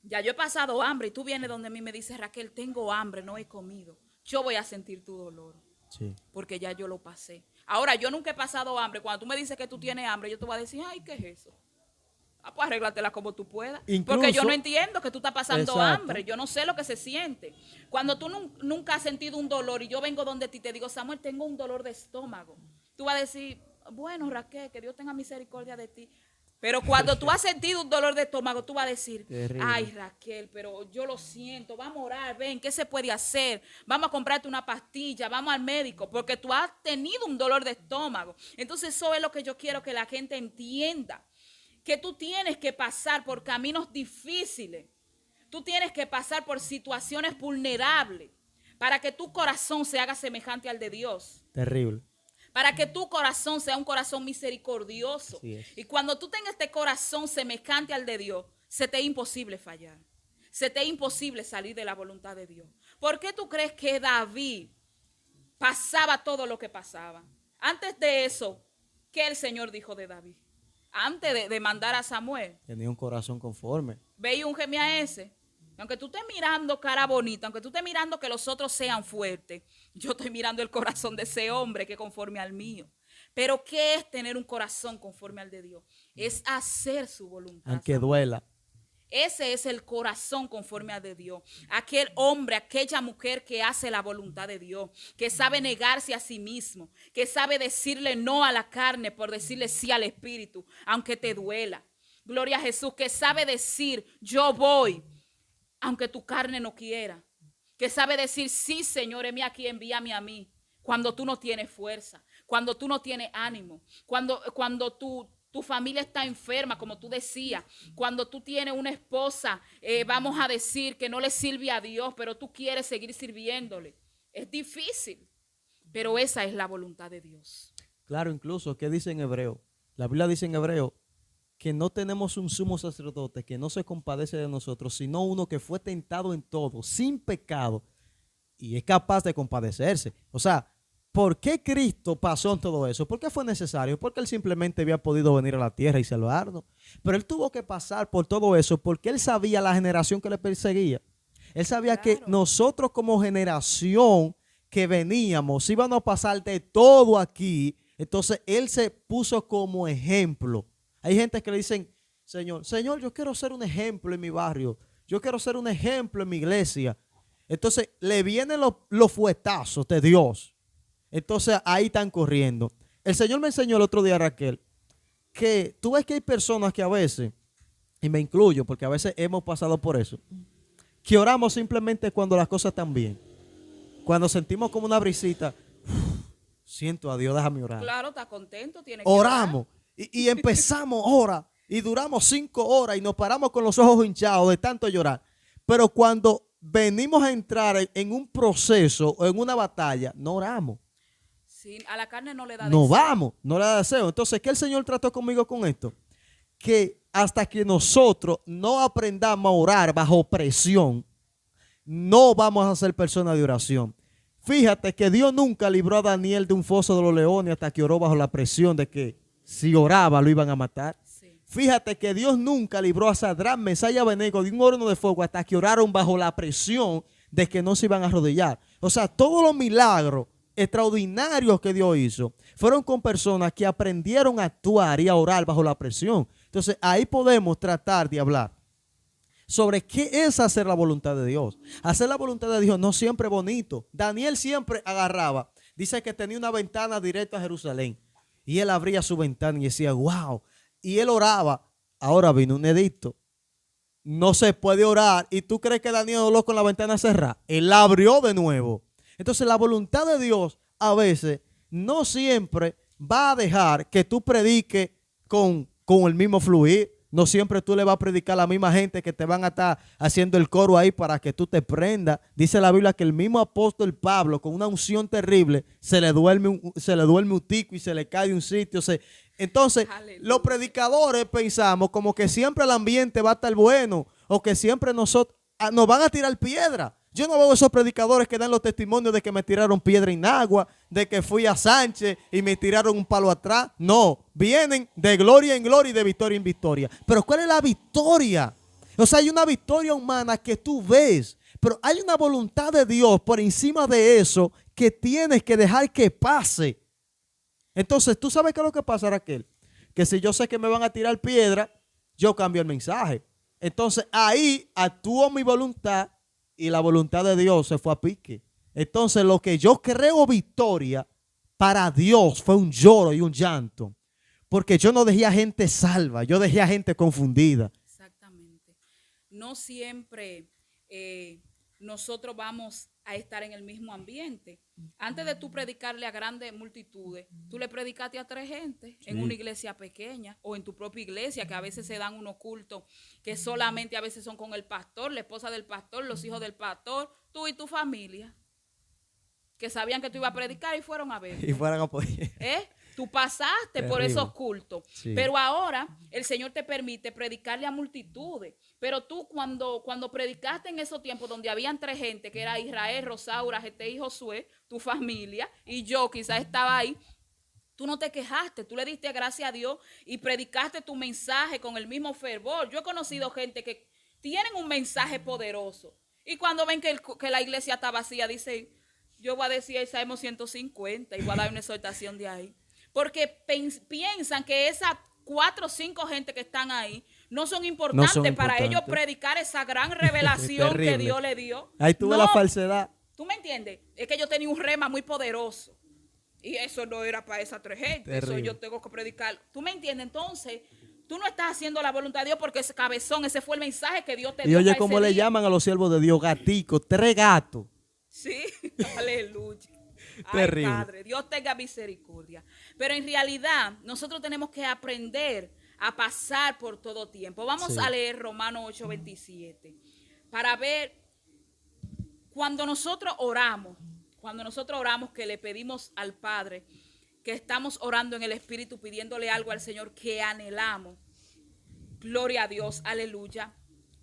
C: ya yo he pasado hambre y tú vienes donde mí y me dices, Raquel, tengo hambre, no he comido. Yo voy a sentir tu dolor.
B: Sí.
C: Porque ya yo lo pasé. Ahora, yo nunca he pasado hambre. Cuando tú me dices que tú tienes hambre, yo te voy a decir, ay, ¿qué es eso? Pues arréglatela como tú puedas.
B: Incluso,
C: porque yo no entiendo que tú estás pasando
B: exacto,
C: hambre. Yo no sé lo que se siente. Cuando tú nunca has sentido un dolor y yo vengo donde ti te digo, Samuel, tengo un dolor de estómago. Tú vas a decir, bueno, Raquel, que Dios tenga misericordia de ti. Pero cuando tú has sentido un dolor de estómago, tú vas a decir,
B: terrible.
C: Ay, Raquel, pero yo lo siento, vamos a orar, ven, ¿qué se puede hacer? Vamos a comprarte una pastilla, vamos al médico, porque tú has tenido un dolor de estómago. Entonces eso es lo que yo quiero que la gente entienda. Que tú tienes que pasar por caminos difíciles. Tú tienes que pasar por situaciones vulnerables para que tu corazón se haga semejante al de Dios.
B: Terrible.
C: Para que tu corazón sea un corazón misericordioso. Y cuando tú tengas este corazón semejante al de Dios, se te es imposible fallar. Se te es imposible salir de la voluntad de Dios. ¿Por qué tú crees que David pasaba todo lo que pasaba? Antes de eso, ¿qué el Señor dijo de David? Antes de mandar a Samuel.
B: Tenía un corazón conforme.
C: Ve y úngeme a ese. Aunque tú estés mirando cara bonita, aunque tú estés mirando que los otros sean fuertes, yo estoy mirando el corazón de ese hombre que es conforme al mío. Pero ¿qué es tener un corazón conforme al de Dios? Es hacer su voluntad.
B: Aunque duela.
C: Ese es el corazón conforme al de Dios. Aquel hombre, aquella mujer que hace la voluntad de Dios, que sabe negarse a sí mismo, que sabe decirle no a la carne por decirle sí al espíritu, aunque te duela. Gloria a Jesús, que sabe decir yo voy, aunque tu carne no quiera. Que sabe decir sí, Señor, heme aquí, envíame a mí. Cuando tú no tienes fuerza, cuando tú no tienes ánimo, cuando tu familia está enferma, como tú decías, cuando tú tienes una esposa, vamos a decir que no le sirve a Dios, pero tú quieres seguir sirviéndole. Es difícil, pero esa es la voluntad de Dios.
B: Claro, incluso, ¿qué dice en Hebreo? La Biblia dice en Hebreo que no tenemos un sumo sacerdote que no se compadece de nosotros, sino uno que fue tentado en todo, sin pecado, y es capaz de compadecerse. O sea, ¿por qué Cristo pasó en todo eso? ¿Por qué fue necesario? Porque Él simplemente había podido venir a la tierra y salvarnos. Pero Él tuvo que pasar por todo eso porque Él sabía la generación que le perseguía. Él sabía que nosotros como generación que veníamos íbamos a pasar de todo aquí. Entonces Él se puso como ejemplo. Hay gente que le dicen, Señor, yo quiero ser un ejemplo en mi barrio. Yo quiero ser un ejemplo en mi iglesia. Entonces le vienen los fuetazos de Dios. Entonces ahí están corriendo. El Señor me enseñó el otro día, Raquel, que tú ves que hay personas que a veces, y me incluyo porque a veces hemos pasado por eso, que oramos simplemente cuando las cosas están bien. Cuando sentimos como una brisita, siento a Dios, déjame orar.
C: Claro, está contento, tiene que
B: oramos y empezamos ahora. y duramos 5 horas y nos paramos con los ojos hinchados de tanto llorar. Pero cuando venimos a entrar en un proceso o en una batalla, no oramos.
C: Sí, a la carne no le da
B: No
C: deseo.
B: vamos, no le da deseo. Entonces, ¿qué el Señor trató conmigo con esto? Que hasta que nosotros no aprendamos a orar bajo presión, no vamos a ser personas de oración. Fíjate que Dios nunca libró a Daniel de un foso de los leones hasta que oró bajo la presión de que si oraba lo iban a matar.
C: Sí.
B: Fíjate que Dios nunca libró a Sadrach, Mesach y Abednego de un horno de fuego hasta que oraron bajo la presión de que no se iban a arrodillar. O sea, todos los milagros extraordinarios que Dios hizo fueron con personas que aprendieron a actuar y a orar bajo la presión. Entonces ahí podemos tratar de hablar sobre qué es hacer la voluntad de Dios. Hacer la voluntad de Dios no siempre es bonito. Daniel siempre agarraba, dice que tenía una ventana directa a Jerusalén y él abría su ventana y decía, wow, y él oraba. Ahora vino un edicto, no se puede orar, y tú crees que Daniel oró con la ventana cerrada. Él la abrió de nuevo. Entonces la voluntad de Dios a veces no siempre va a dejar que tú prediques con el mismo fluir. No siempre tú le vas a predicar a la misma gente que te van a estar haciendo el coro ahí para que tú te prendas. Dice la Biblia que el mismo apóstol Pablo, con una unción terrible, se le duerme un tico y se le cae de un sitio. Entonces,
C: Aleluya.
B: los predicadores pensamos como que siempre el ambiente va a estar bueno o que siempre nos van a tirar piedra. Yo no veo esos predicadores que dan los testimonios de que me tiraron piedra en agua, de que fui a Sánchez y me tiraron un palo atrás. No, vienen de gloria en gloria y de victoria en victoria. Pero ¿cuál es la victoria? O sea, hay una victoria humana que tú ves, pero hay una voluntad de Dios por encima de eso que tienes que dejar que pase. Entonces, ¿tú sabes qué es lo que pasa, Raquel? Que si yo sé que me van a tirar piedra, yo cambio el mensaje. Entonces, ahí actúo mi voluntad y la voluntad de Dios se fue a pique. Entonces, lo que yo creo victoria, para Dios fue un lloro y un llanto. Porque yo no dejé a gente salva, yo dejé a gente confundida.
C: Exactamente. No siempre nosotros vamos a estar en el mismo ambiente. Antes de tú predicarle a grandes multitudes, tú le predicaste a 3 gente en una iglesia pequeña o en tu propia iglesia, que a veces se dan unos cultos que solamente a veces son con el pastor, la esposa del pastor, los hijos del pastor, tú y tu familia, que sabían que tú ibas a predicar y fueron a ver.
B: Y fueran a poder.
C: Tú pasaste por
B: Terrible.
C: esos cultos,
B: Sí.
C: pero ahora el Señor te permite predicarle a multitudes. Pero tú cuando predicaste en esos tiempos donde habían 3 gente, que era Israel, Rosaura, Gete y Josué, tu familia, y yo quizás estaba ahí, tú no te quejaste, tú le diste gracias a Dios y predicaste tu mensaje con el mismo fervor. Yo he conocido gente que tienen un mensaje poderoso y cuando ven que la iglesia está vacía, dicen, yo voy a decir el Salmo 150 y voy a dar una exhortación de ahí. Porque piensan que esas 4 o 5 gente que están ahí no son importantes, para ellos predicar esa gran revelación que Dios le dio.
B: Ahí tuve la falsedad.
C: ¿Tú me entiendes? Es que yo tenía un rema muy poderoso. Y eso no era para esas 3 gente.
B: Terrible.
C: Eso yo tengo que predicar. ¿Tú me entiendes? Entonces, tú no estás haciendo la voluntad de Dios porque ese cabezón, ese fue el mensaje que Dios te
B: Y
C: dio.
B: oye,
C: para
B: cómo
C: ese
B: le
C: día.
B: llaman a los siervos de Dios, gaticos, 3 gatos.
C: Sí, aleluya. Ay,
B: Terrible.
C: Padre, Dios tenga misericordia. Pero en realidad, nosotros tenemos que aprender a pasar por todo tiempo. Vamos a leer Romanos 8:27 para ver cuando nosotros oramos que le pedimos al Padre, que estamos orando en el Espíritu, pidiéndole algo al Señor que anhelamos. Gloria a Dios, aleluya.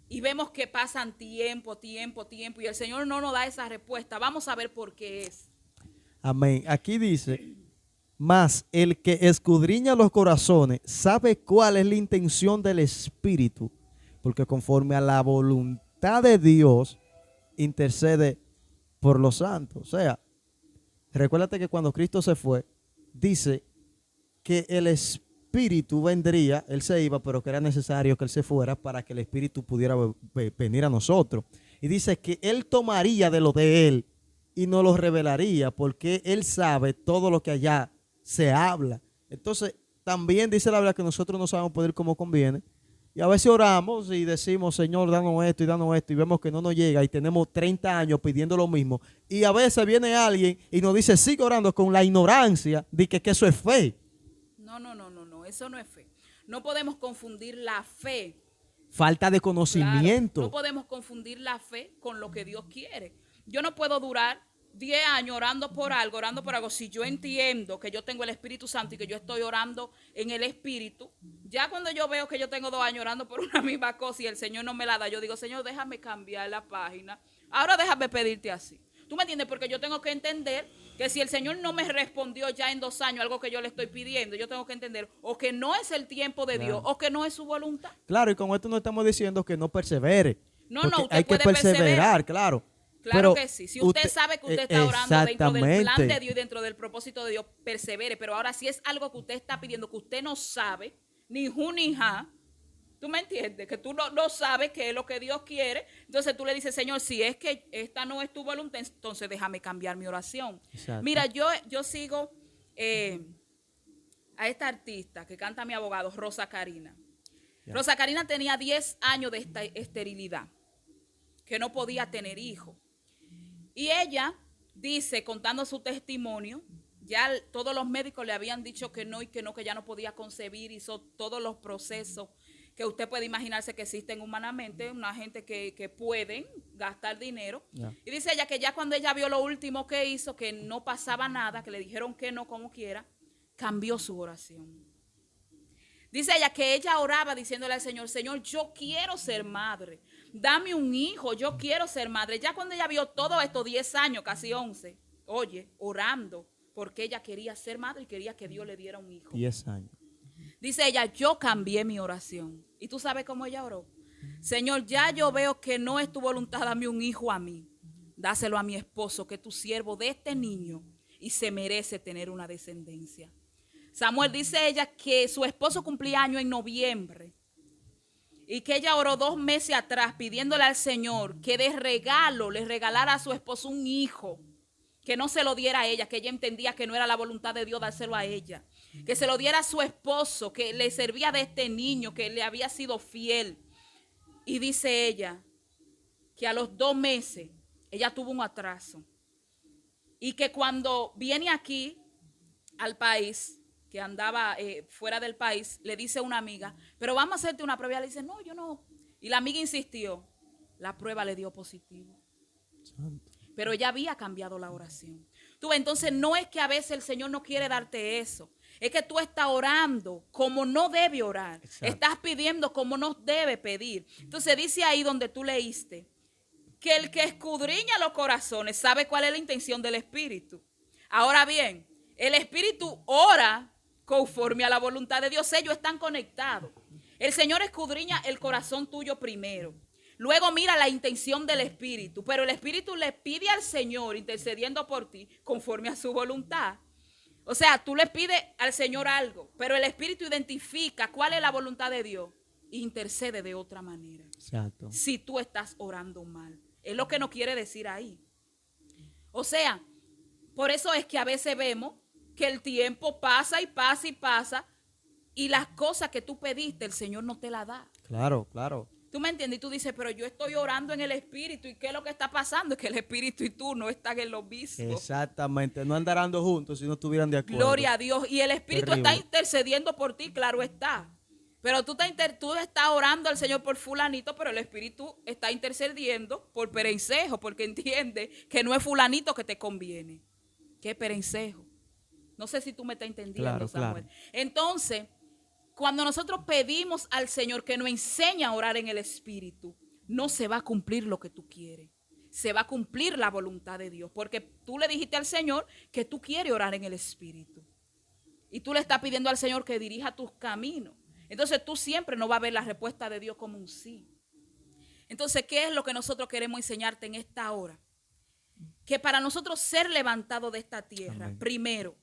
C: Y vemos que pasan tiempo, y el Señor no nos da esa respuesta. Vamos a ver por qué es.
B: Amén. Aquí dice, mas el que escudriña los corazones sabe cuál es la intención del Espíritu, porque conforme a la voluntad de Dios intercede por los santos. O sea, recuérdate que cuando Cristo se fue, dice que el Espíritu vendría, Él se iba, pero que era necesario que Él se fuera para que el Espíritu pudiera venir a nosotros. Y dice que Él tomaría de lo de Él y nos lo revelaría, porque Él sabe todo lo que allá se habla. Entonces, también dice la Biblia que nosotros no sabemos pedir como conviene. Y a veces oramos y decimos, Señor, danos esto, y vemos que no nos llega y tenemos 30 años pidiendo lo mismo. Y a veces viene alguien y nos dice, sigue orando con la ignorancia de que eso es fe.
C: No, eso no es fe. no podemos confundir la fe.
B: Falta de
C: Claro,
B: conocimiento.
C: no podemos confundir la fe con lo que Dios quiere. Yo no puedo durar 10 años orando por algo, si yo entiendo que yo tengo el Espíritu Santo y que yo estoy orando en el Espíritu. Ya cuando yo veo que yo tengo 2 años orando por una misma cosa y el Señor no me la da, yo digo, Señor, déjame cambiar la página. Ahora déjame pedirte así. ¿Tú me entiendes? Porque yo tengo que entender que si el Señor no me respondió ya en 2 años algo que yo le estoy pidiendo, yo tengo que entender o que no es el tiempo de Dios o que no es su voluntad.
B: Claro, y con esto no estamos diciendo que no persevere.
C: No,
B: porque
C: usted
B: hay que
C: puede
B: perseverar, claro.
C: Claro
B: Pero
C: que sí. Si usted sabe que usted está orando dentro del plan de Dios y dentro del propósito de Dios, persevere. Pero ahora si es algo que usted está pidiendo que usted no sabe, ni ju ni ja, ¿tú me entiendes? Que tú no sabes qué es lo que Dios quiere. Entonces tú le dices, Señor, si es que esta no es tu voluntad, entonces déjame cambiar mi oración.
B: Exacto.
C: Mira, yo sigo a esta artista que canta mi abogado, Rosa Karina.
B: Ya.
C: Rosa Karina tenía 10 años de esta esterilidad, que no podía tener hijos. Y ella dice, contando su testimonio, ya todos los médicos le habían dicho que no y que no, que ya no podía concebir, hizo todos los procesos que usted puede imaginarse que existen humanamente, una gente que pueden gastar dinero.
B: Yeah.
C: Y dice ella que ya cuando ella vio lo último que hizo, que no pasaba nada, que le dijeron que no como quiera, cambió su oración. Dice ella que ella oraba diciéndole al Señor, Señor, yo quiero ser madre, dame un hijo, yo quiero ser madre. Ya cuando ella vio todo esto, 10 años, casi 11, oye, orando, porque ella quería ser madre y quería que Dios le diera un hijo.
B: 10 años.
C: Dice ella, yo cambié mi oración. ¿Y tú sabes cómo ella oró? Señor, ya yo veo que no es tu voluntad, dame un hijo a mí. Dáselo a mi esposo, que tu siervo de este niño y se merece tener una descendencia. Samuel, dice ella que su esposo cumplía años en noviembre y que ella oró 2 meses atrás pidiéndole al Señor que de regalo le regalara a su esposo un hijo, que no se lo diera a ella, que ella entendía que no era la voluntad de Dios dárselo a ella, que se lo diera a su esposo, que le servía de este niño, que le había sido fiel. Y dice ella que a los 2 meses ella tuvo un atraso y que cuando viene aquí al país, que andaba fuera del país, le dice a una amiga, pero vamos a hacerte una prueba. Ella le dice, no, yo no. Y la amiga insistió, la prueba le dio positivo.
B: Santo.
C: Pero ella había cambiado la oración. Tú, entonces no es que a veces el Señor no quiere darte eso. Es que tú estás orando como no debe orar.
B: Exacto.
C: Estás pidiendo como no debe pedir. Entonces dice ahí donde tú leíste, que el que escudriña los corazones sabe cuál es la intención del Espíritu. Ahora bien, el Espíritu ora conforme a la voluntad de Dios. Ellos están conectados. El Señor escudriña el corazón tuyo primero. Luego mira la intención del Espíritu. Pero el Espíritu le pide al Señor, intercediendo por ti, conforme a su voluntad. O sea, tú le pides al Señor algo, pero el Espíritu identifica cuál es la voluntad de Dios e intercede de otra manera.
B: Exacto.
C: Si tú estás orando mal. Es lo que no quiere decir ahí. O sea, por eso es que a veces vemos que el tiempo pasa y pasa y pasa y las cosas que tú pediste el Señor no te las da.
B: Claro, claro.
C: ¿Tú me entiendes? Y tú dices, pero yo estoy orando en el Espíritu. ¿Y qué es lo que está pasando? Es que el Espíritu y tú no están en lo mismo.
B: Exactamente. No andarán juntos si no estuvieran de acuerdo.
C: Gloria a Dios. Y el Espíritu
B: Terrible.
C: está intercediendo por ti, claro está. Pero tú estás orando al Señor por fulanito, pero el Espíritu está intercediendo por perencejo, porque entiende que no es fulanito que te conviene. ¿Qué perencejo? No sé si tú me estás entendiendo,
B: Claro,
C: Samuel.
B: claro.
C: Entonces, cuando nosotros pedimos al Señor que nos enseñe a orar en el Espíritu, no se va a cumplir lo que tú quieres. Se va a cumplir la voluntad de Dios, porque tú le dijiste al Señor que tú quieres orar en el Espíritu. Y tú le estás pidiendo al Señor que dirija tus caminos. Entonces tú siempre no vas a ver la respuesta de Dios como un sí. Entonces, ¿qué es lo que nosotros queremos enseñarte en esta hora? Que para nosotros ser levantados de esta tierra,
B: Amén.
C: primero,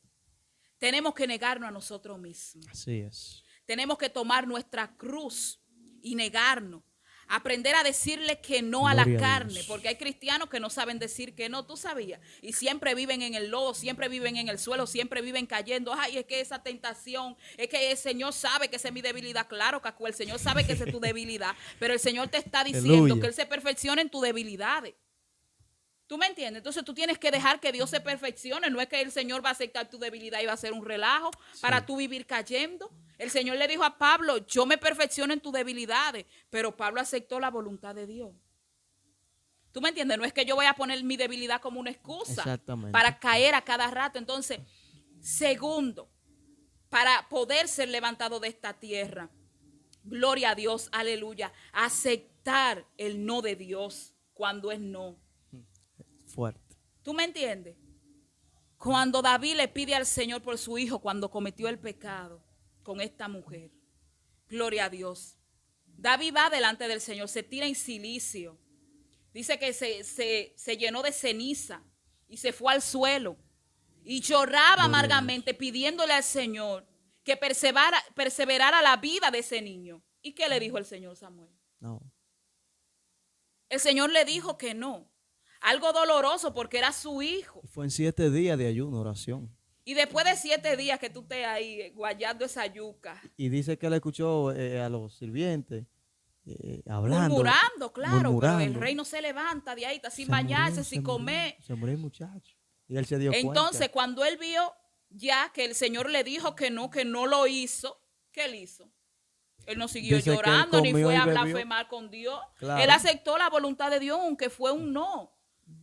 C: tenemos que negarnos a nosotros mismos.
B: Así es.
C: Tenemos que tomar nuestra cruz y negarnos. Aprender a decirle que no a la
B: Gloria a
C: carne,
B: Dios.
C: porque hay cristianos que no saben decir que no, tú sabías, y siempre viven en el lodo, siempre viven en el suelo, siempre viven cayendo. Ay, es que esa tentación, es que el Señor sabe que esa es mi debilidad. Claro, Cacu, el Señor sabe que esa es tu debilidad, pero el Señor te está diciendo
B: Aleluya.
C: que Él se perfecciona en tus debilidades. ¿Tú me entiendes? Entonces tú tienes que dejar que Dios se perfeccione. No es que el Señor va a aceptar tu debilidad y va a hacer un relajo para tú vivir cayendo. El Señor le dijo a Pablo, yo me perfecciono en tus debilidades, pero Pablo aceptó la voluntad de Dios. ¿Tú me entiendes? No es que yo voy a poner mi debilidad como una excusa para caer a cada rato. Entonces, segundo, para poder ser levantado de esta tierra, gloria a Dios, aleluya, aceptar el no de Dios cuando es no.
B: Fuerte.
C: ¿Tú me entiendes? Cuando David le pide al Señor por su hijo cuando cometió el pecado con esta mujer, gloria a Dios. David va delante del Señor, se tira en silicio. Dice que se llenó de ceniza y se fue al suelo y lloraba amargamente pidiéndole al Señor que perseverara la vida de ese niño. ¿Y qué le dijo el Señor, Samuel?
B: No.
C: El Señor le dijo que no. Algo doloroso porque era su hijo.
B: Fue en 7 días de ayuno, oración.
C: Y después de 7 días que tú estés ahí guayando esa yuca.
B: Y dice que él escuchó a los sirvientes hablando.
C: Murmurando, claro.
B: Murmurando.
C: Pero el rey no se levanta de ahí, está sin bañarse, sin comer.
B: Se murió el muchacho. Y él se dio
C: Entonces,
B: cuenta.
C: cuando él vio ya que el Señor le dijo que no lo hizo, ¿qué él hizo? Él no siguió
B: Dice
C: llorando, ni fue a hablar
B: bebió.
C: fue mal con Dios.
B: Claro.
C: Él aceptó la voluntad de Dios, aunque fue un no.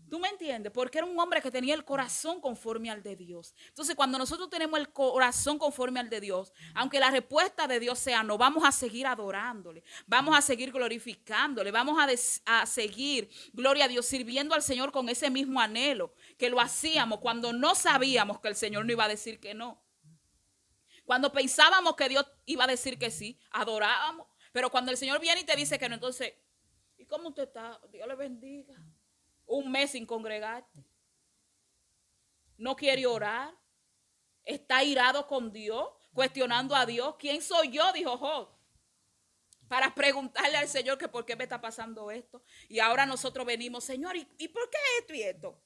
C: ¿Tú me entiendes? Porque era un hombre que tenía el corazón conforme al de Dios. Entonces, cuando nosotros tenemos el corazón conforme al de Dios, aunque la respuesta de Dios sea no, vamos a seguir adorándole, vamos a seguir glorificándole, vamos a seguir, gloria a Dios, sirviendo al Señor con ese mismo anhelo que lo hacíamos cuando no sabíamos que el Señor no iba a decir que no. Cuando pensábamos que Dios iba a decir que sí, adorábamos. Pero cuando el Señor viene y te dice que no, entonces, ¿y cómo usted está? Dios le bendiga. 1 mes sin congregarte. No quiere orar. Está irado con Dios, cuestionando a Dios. ¿Quién soy yo? Dijo Job. Para preguntarle al Señor que por qué me está pasando esto. Y ahora nosotros venimos, Señor, ¿y por qué esto y esto?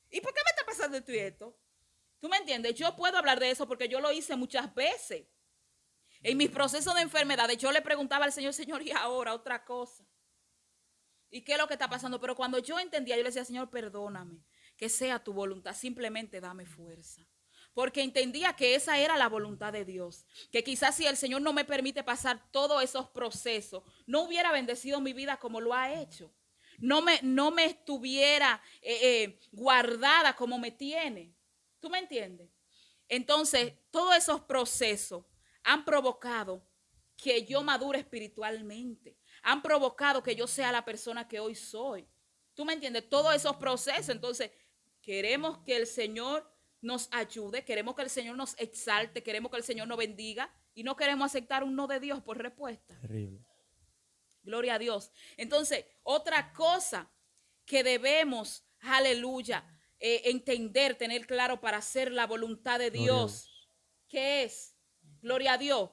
C: ¿Y por qué me está pasando esto y esto? ¿Tú me entiendes? Yo puedo hablar de eso porque yo lo hice muchas veces. En mis procesos de enfermedades yo le preguntaba al Señor, Señor, y ahora otra cosa. ¿Y qué es lo que está pasando? Pero cuando yo entendía, yo le decía, Señor, perdóname, que sea tu voluntad, simplemente dame fuerza. Porque entendía que esa era la voluntad de Dios. Que quizás si el Señor no me permite pasar todos esos procesos, no hubiera bendecido mi vida como lo ha hecho. No me estuviera guardada como me tiene. ¿Tú me entiendes? Entonces, todos esos procesos han provocado que yo madure espiritualmente. Han provocado que yo sea la persona que hoy soy. ¿Tú me entiendes? Todos esos procesos. Entonces, queremos que el Señor nos ayude, queremos que el Señor nos exalte, queremos que el Señor nos bendiga y no queremos aceptar un no de Dios por respuesta.
B: Terrible.
C: Gloria a Dios. Entonces, otra cosa que debemos, aleluya, entender, tener claro para hacer la voluntad de Dios. ¿Qué es? Gloria a Dios.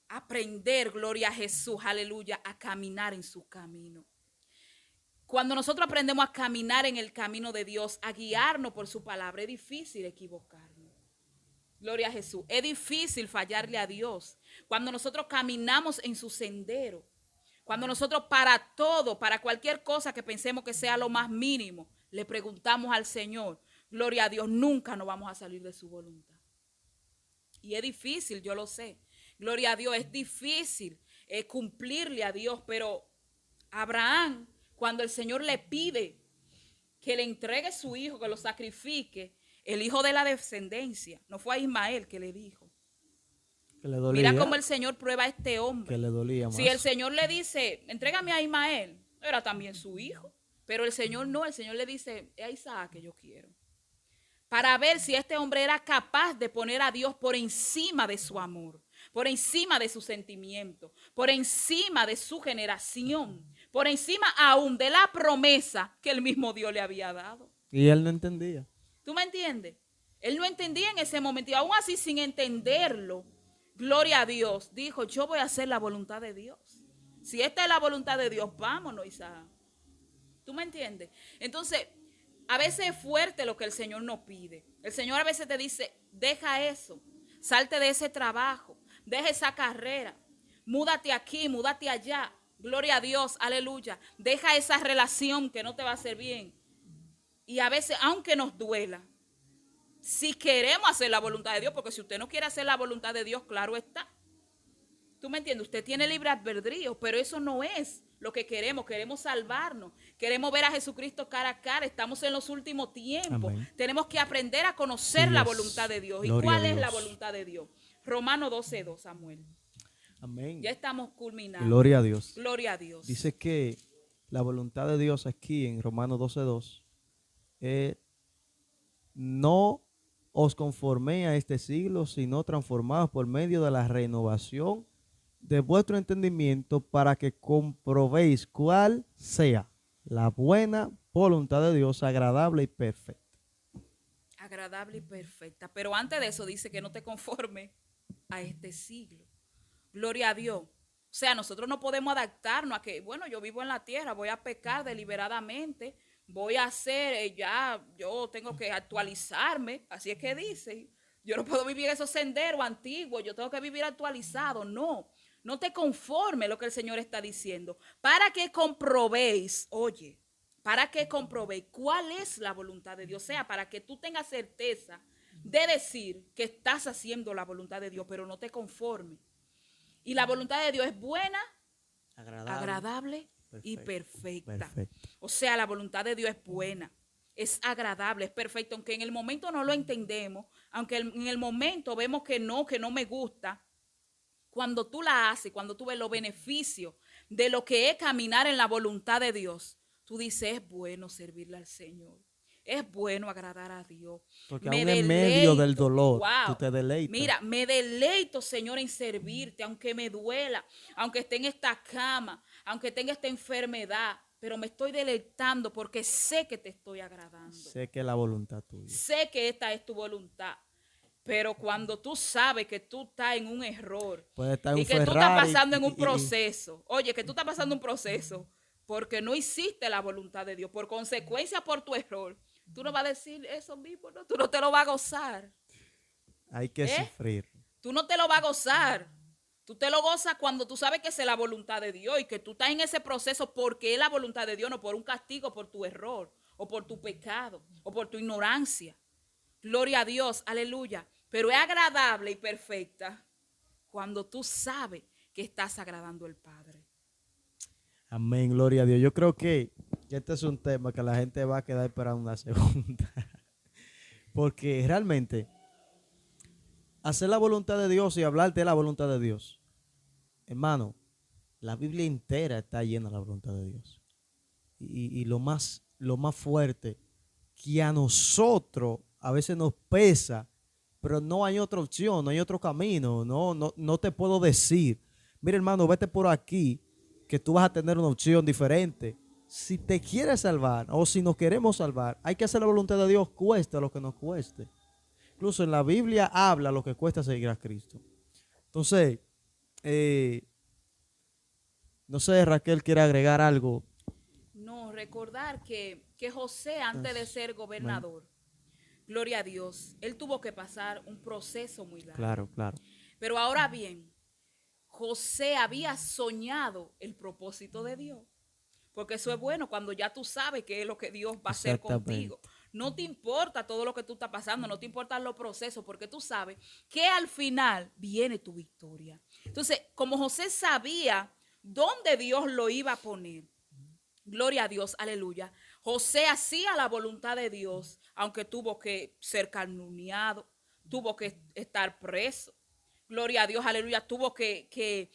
C: Aprender, gloria a Jesús, aleluya, a caminar en su camino. Cuando nosotros aprendemos a caminar en el camino de Dios, a guiarnos por su palabra, es difícil equivocarnos. Gloria a Jesús. Es difícil fallarle a Dios. Cuando nosotros caminamos en su sendero, cuando nosotros para todo, para cualquier cosa que pensemos que sea lo más mínimo, le preguntamos al Señor, gloria a Dios, nunca nos vamos a salir de su voluntad. Y es difícil, yo lo sé. Gloria a Dios, es difícil cumplirle a Dios, pero Abraham, cuando el Señor le pide que le entregue su hijo, que lo sacrifique, el hijo de la descendencia, no fue a Ismael que le dijo.
B: Que le dolía.
C: Mira cómo el Señor prueba a este hombre.
B: Que le dolía más.
C: Si el Señor le dice, entrégame a Ismael, era también su hijo. Pero el Señor no, el Señor le dice, es a Isaac que yo quiero. Para ver si este hombre era capaz de poner a Dios por encima de su amor, por encima de su sentimiento, por encima de su generación, por encima aún de la promesa que el mismo Dios le había dado.
B: Y él no entendía.
C: ¿Tú me entiendes? Él no entendía en ese momento y aún así sin entenderlo, gloria a Dios, dijo, yo voy a hacer la voluntad de Dios. Si esta es la voluntad de Dios, vámonos, Isaac. ¿Tú me entiendes? Entonces, a veces es fuerte lo que el Señor nos pide. El Señor a veces te dice, deja eso, salte de ese trabajo, deja esa carrera, múdate aquí, múdate allá. Gloria a Dios, aleluya. Deja esa relación que no te va a hacer bien. Y a veces, aunque nos duela, si queremos hacer la voluntad de Dios, porque si usted no quiere hacer la voluntad de Dios, claro está, ¿Tú me entiendes? Usted tiene libre albedrío, pero eso no es lo que queremos. Queremos salvarnos. Queremos ver a Jesucristo cara a cara. Estamos en los últimos tiempos.
B: Amén.
C: Tenemos que aprender a conocer
B: Sí
C: la
B: es.
C: voluntad de Dios. ¿Y
B: Gloria
C: cuál
B: a
C: es la
B: Dios.
C: voluntad de Dios? Romanos 12:2, Samuel.
B: Amén.
C: Ya estamos culminando.
B: Gloria a Dios.
C: Gloria a Dios.
B: Dice que la voluntad de Dios aquí en Romanos 12:2 es no os conforméis a este siglo, sino transformados por medio de la renovación de vuestro entendimiento para que comprobéis cuál sea la buena voluntad de Dios, agradable y perfecta.
C: Agradable y perfecta. Pero antes de eso dice que no te conformes a este siglo. Gloria a Dios. O sea, nosotros no podemos adaptarnos a que, bueno, yo vivo en la tierra, voy a pecar deliberadamente, voy a hacer, yo tengo que actualizarme, así es que dice. Yo no puedo vivir esos senderos antiguos, yo tengo que vivir actualizado. No, no te conformes lo que el Señor está diciendo. Para que comprobéis, oye, para que comprobéis cuál es la voluntad de Dios. O sea, para que tú tengas certeza de decir que estás haciendo la voluntad de Dios, pero no te conformes. Y la voluntad de Dios es buena, agradable y perfecta.
B: Perfecto.
C: O sea, la voluntad de Dios es buena, es agradable, es perfecta. Aunque en el momento no lo entendemos, aunque en el momento vemos que no me gusta, cuando tú la haces, cuando tú ves los beneficios de lo que es caminar en la voluntad de Dios, tú dices, es bueno servirle al Señor. Es bueno agradar a Dios.
B: Porque aún en medio del dolor,
C: wow,
B: tú te deleitas.
C: Mira, me deleito, Señor, en servirte, aunque me duela, aunque esté en esta cama, aunque tenga esta enfermedad, pero me estoy deleitando porque sé que te estoy agradando.
B: Sé que es la voluntad tuya.
C: Sé que esta es tu voluntad. Pero cuando tú sabes que tú estás en un error
B: Puede estar
C: y
B: un
C: que tú estás
B: Ferrari
C: pasando en un proceso, oye, que tú estás pasando un proceso porque no hiciste la voluntad de Dios, por consecuencia por tu error, tú no vas a decir eso mismo, ¿no? Tú no te lo vas a gozar.
B: Hay que sufrir.
C: Tú no te lo vas a gozar. Tú te lo gozas cuando tú sabes que esa es la voluntad de Dios y que tú estás en ese proceso porque es la voluntad de Dios, no por un castigo, por tu error o por tu pecado o por tu ignorancia. Gloria a Dios, aleluya. Pero es agradable y perfecta cuando tú sabes que estás agradando al Padre.
B: Amén, gloria a Dios. Yo creo que este es un tema que la gente va a quedar esperando una segunda. Porque realmente hacer la voluntad de Dios y hablar de la voluntad de Dios, hermano, la Biblia entera está llena de la voluntad de Dios. Y lo más fuerte, que a nosotros a veces nos pesa, pero no hay otra opción, no hay otro camino, no te puedo decir, mira hermano, vete por aquí, que tú vas a tener una opción diferente. Si te quieres salvar o si nos queremos salvar, hay que hacer la voluntad de Dios, cueste lo que nos cueste. Incluso en la Biblia habla lo que cuesta seguir a Cristo. Entonces, no sé, Raquel quiere agregar algo.
C: No, recordar que José, antes de ser gobernador, gloria a Dios, él tuvo que pasar un proceso muy largo.
B: Claro, claro.
C: Pero ahora bien, José había soñado el propósito de Dios. Porque eso es bueno cuando ya tú sabes qué es lo que Dios va a hacer contigo. No te importa todo lo que tú estás pasando, no te importan los procesos, porque tú sabes que al final viene tu victoria. Entonces, como José sabía dónde Dios lo iba a poner, gloria a Dios, aleluya, José hacía la voluntad de Dios, aunque tuvo que ser calumniado, tuvo que estar preso. Gloria a Dios, aleluya, tuvo que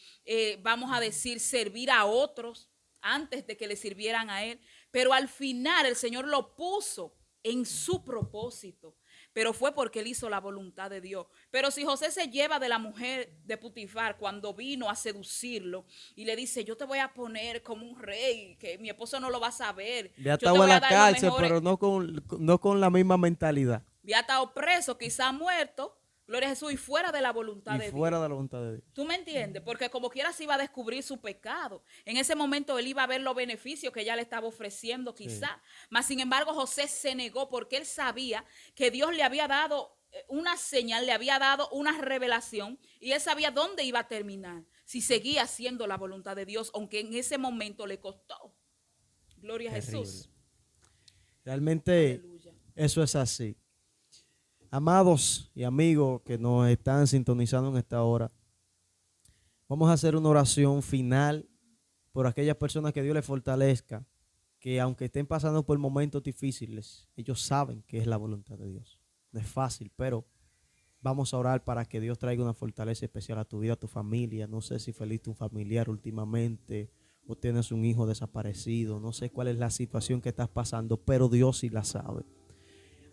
C: vamos a decir, servir a otros antes de que le sirvieran a él. Pero al final el Señor lo puso en su propósito. Pero fue porque él hizo la voluntad de Dios. Pero si José se lleva de la mujer de Putifar cuando vino a seducirlo y le dice, yo te voy a poner como un rey, que mi esposo no lo va a saber.
B: Ya estaba en la cárcel, pero no con la misma mentalidad.
C: Había estado preso, quizá muerto. Gloria a Jesús, y fuera de la voluntad de Dios.
B: Fuera de la voluntad de Dios.
C: ¿Tú me entiendes? Porque como quiera se iba a descubrir su pecado. En ese momento él iba a ver los beneficios que ella le estaba ofreciendo quizá. Sí. Mas sin embargo José se negó porque él sabía que Dios le había dado una señal, le había dado una revelación y él sabía dónde iba a terminar si seguía haciendo la voluntad de Dios, aunque en ese momento le costó. Gloria a Jesús.
B: Realmente aleluya. Eso es así. Amados y amigos que nos están sintonizando en esta hora, Vamos a hacer una oración final por aquellas personas que Dios les fortalezca, que aunque estén pasando por momentos difíciles, ellos saben que es la voluntad de Dios. No es fácil, pero vamos a orar para que Dios traiga una fortaleza especial a tu vida, a tu familia. No sé si perdiste un familiar últimamente o tienes un hijo desaparecido. No sé cuál es la situación que estás pasando, pero Dios sí la sabe.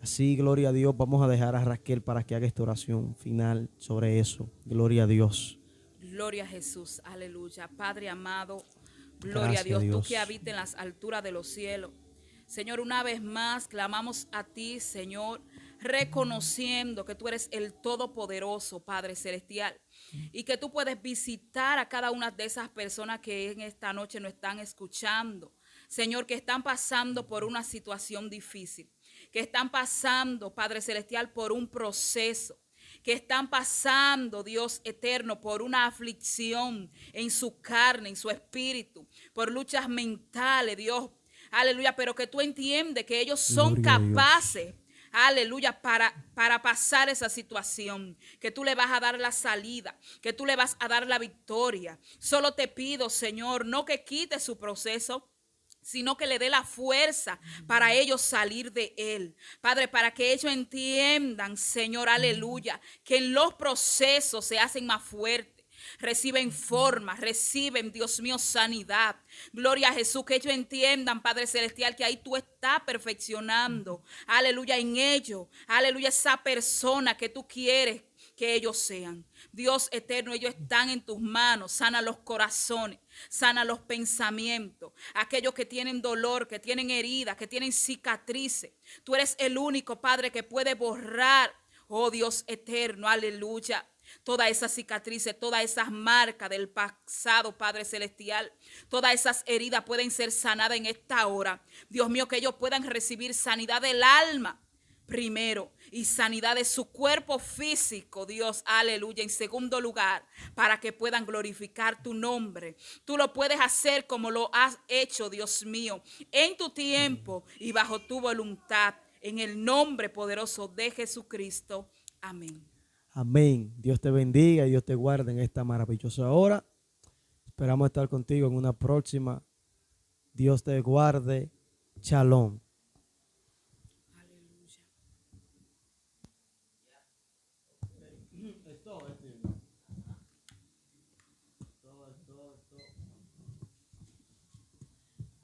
B: Así, gloria a Dios. Vamos a dejar a Raquel para que haga esta oración final sobre eso. Gloria a Dios.
C: Gloria a Jesús, aleluya. Padre amado, gloria
B: Gracias,
C: a Dios, tú
B: Dios.
C: que habitas en las alturas de los cielos. Señor, una vez más clamamos a ti, Señor, reconociendo que tú eres el Todopoderoso, Padre Celestial, y que tú puedes visitar a cada una de esas personas que en esta noche nos están escuchando. Señor, que están pasando por una situación difícil, que están pasando, Padre Celestial, por un proceso, que están pasando, Dios eterno, por una aflicción en su carne, en su espíritu, por luchas mentales, Dios, aleluya, pero que tú entiendes que ellos son
B: Gloria a Dios.
C: capaces, aleluya, para pasar esa situación, que tú le vas a dar la salida, que tú le vas a dar la victoria. Solo te pido, Señor, no que quites su proceso, sino que le dé la fuerza para ellos salir de él. Padre, para que ellos entiendan, Señor, aleluya, que en los procesos se hacen más fuertes. Reciben forma, reciben, Dios mío, sanidad. Gloria a Jesús, que ellos entiendan, Padre Celestial, que ahí tú estás perfeccionando, aleluya, en ellos, aleluya, esa persona que tú quieres que ellos sean. Dios eterno, ellos están en tus manos. Sana los corazones, sana los pensamientos. Aquellos que tienen dolor, que tienen heridas, que tienen cicatrices. Tú eres el único, Padre, que puede borrar, oh Dios eterno, aleluya, todas esas cicatrices, todas esas marcas del pasado, Padre Celestial. Todas esas heridas pueden ser sanadas en esta hora. Dios mío, que ellos puedan recibir sanidad del alma primero y sanidad de su cuerpo físico, Dios, aleluya, en segundo lugar, para que puedan glorificar tu nombre. Tú lo puedes hacer como lo has hecho, Dios mío, en tu tiempo y bajo tu voluntad, en el nombre poderoso de Jesucristo. Amén.
B: Amén. Dios te bendiga y Dios te guarde en esta maravillosa hora. Esperamos estar contigo en una próxima. Dios te guarde. Shalom.
C: Aleluya.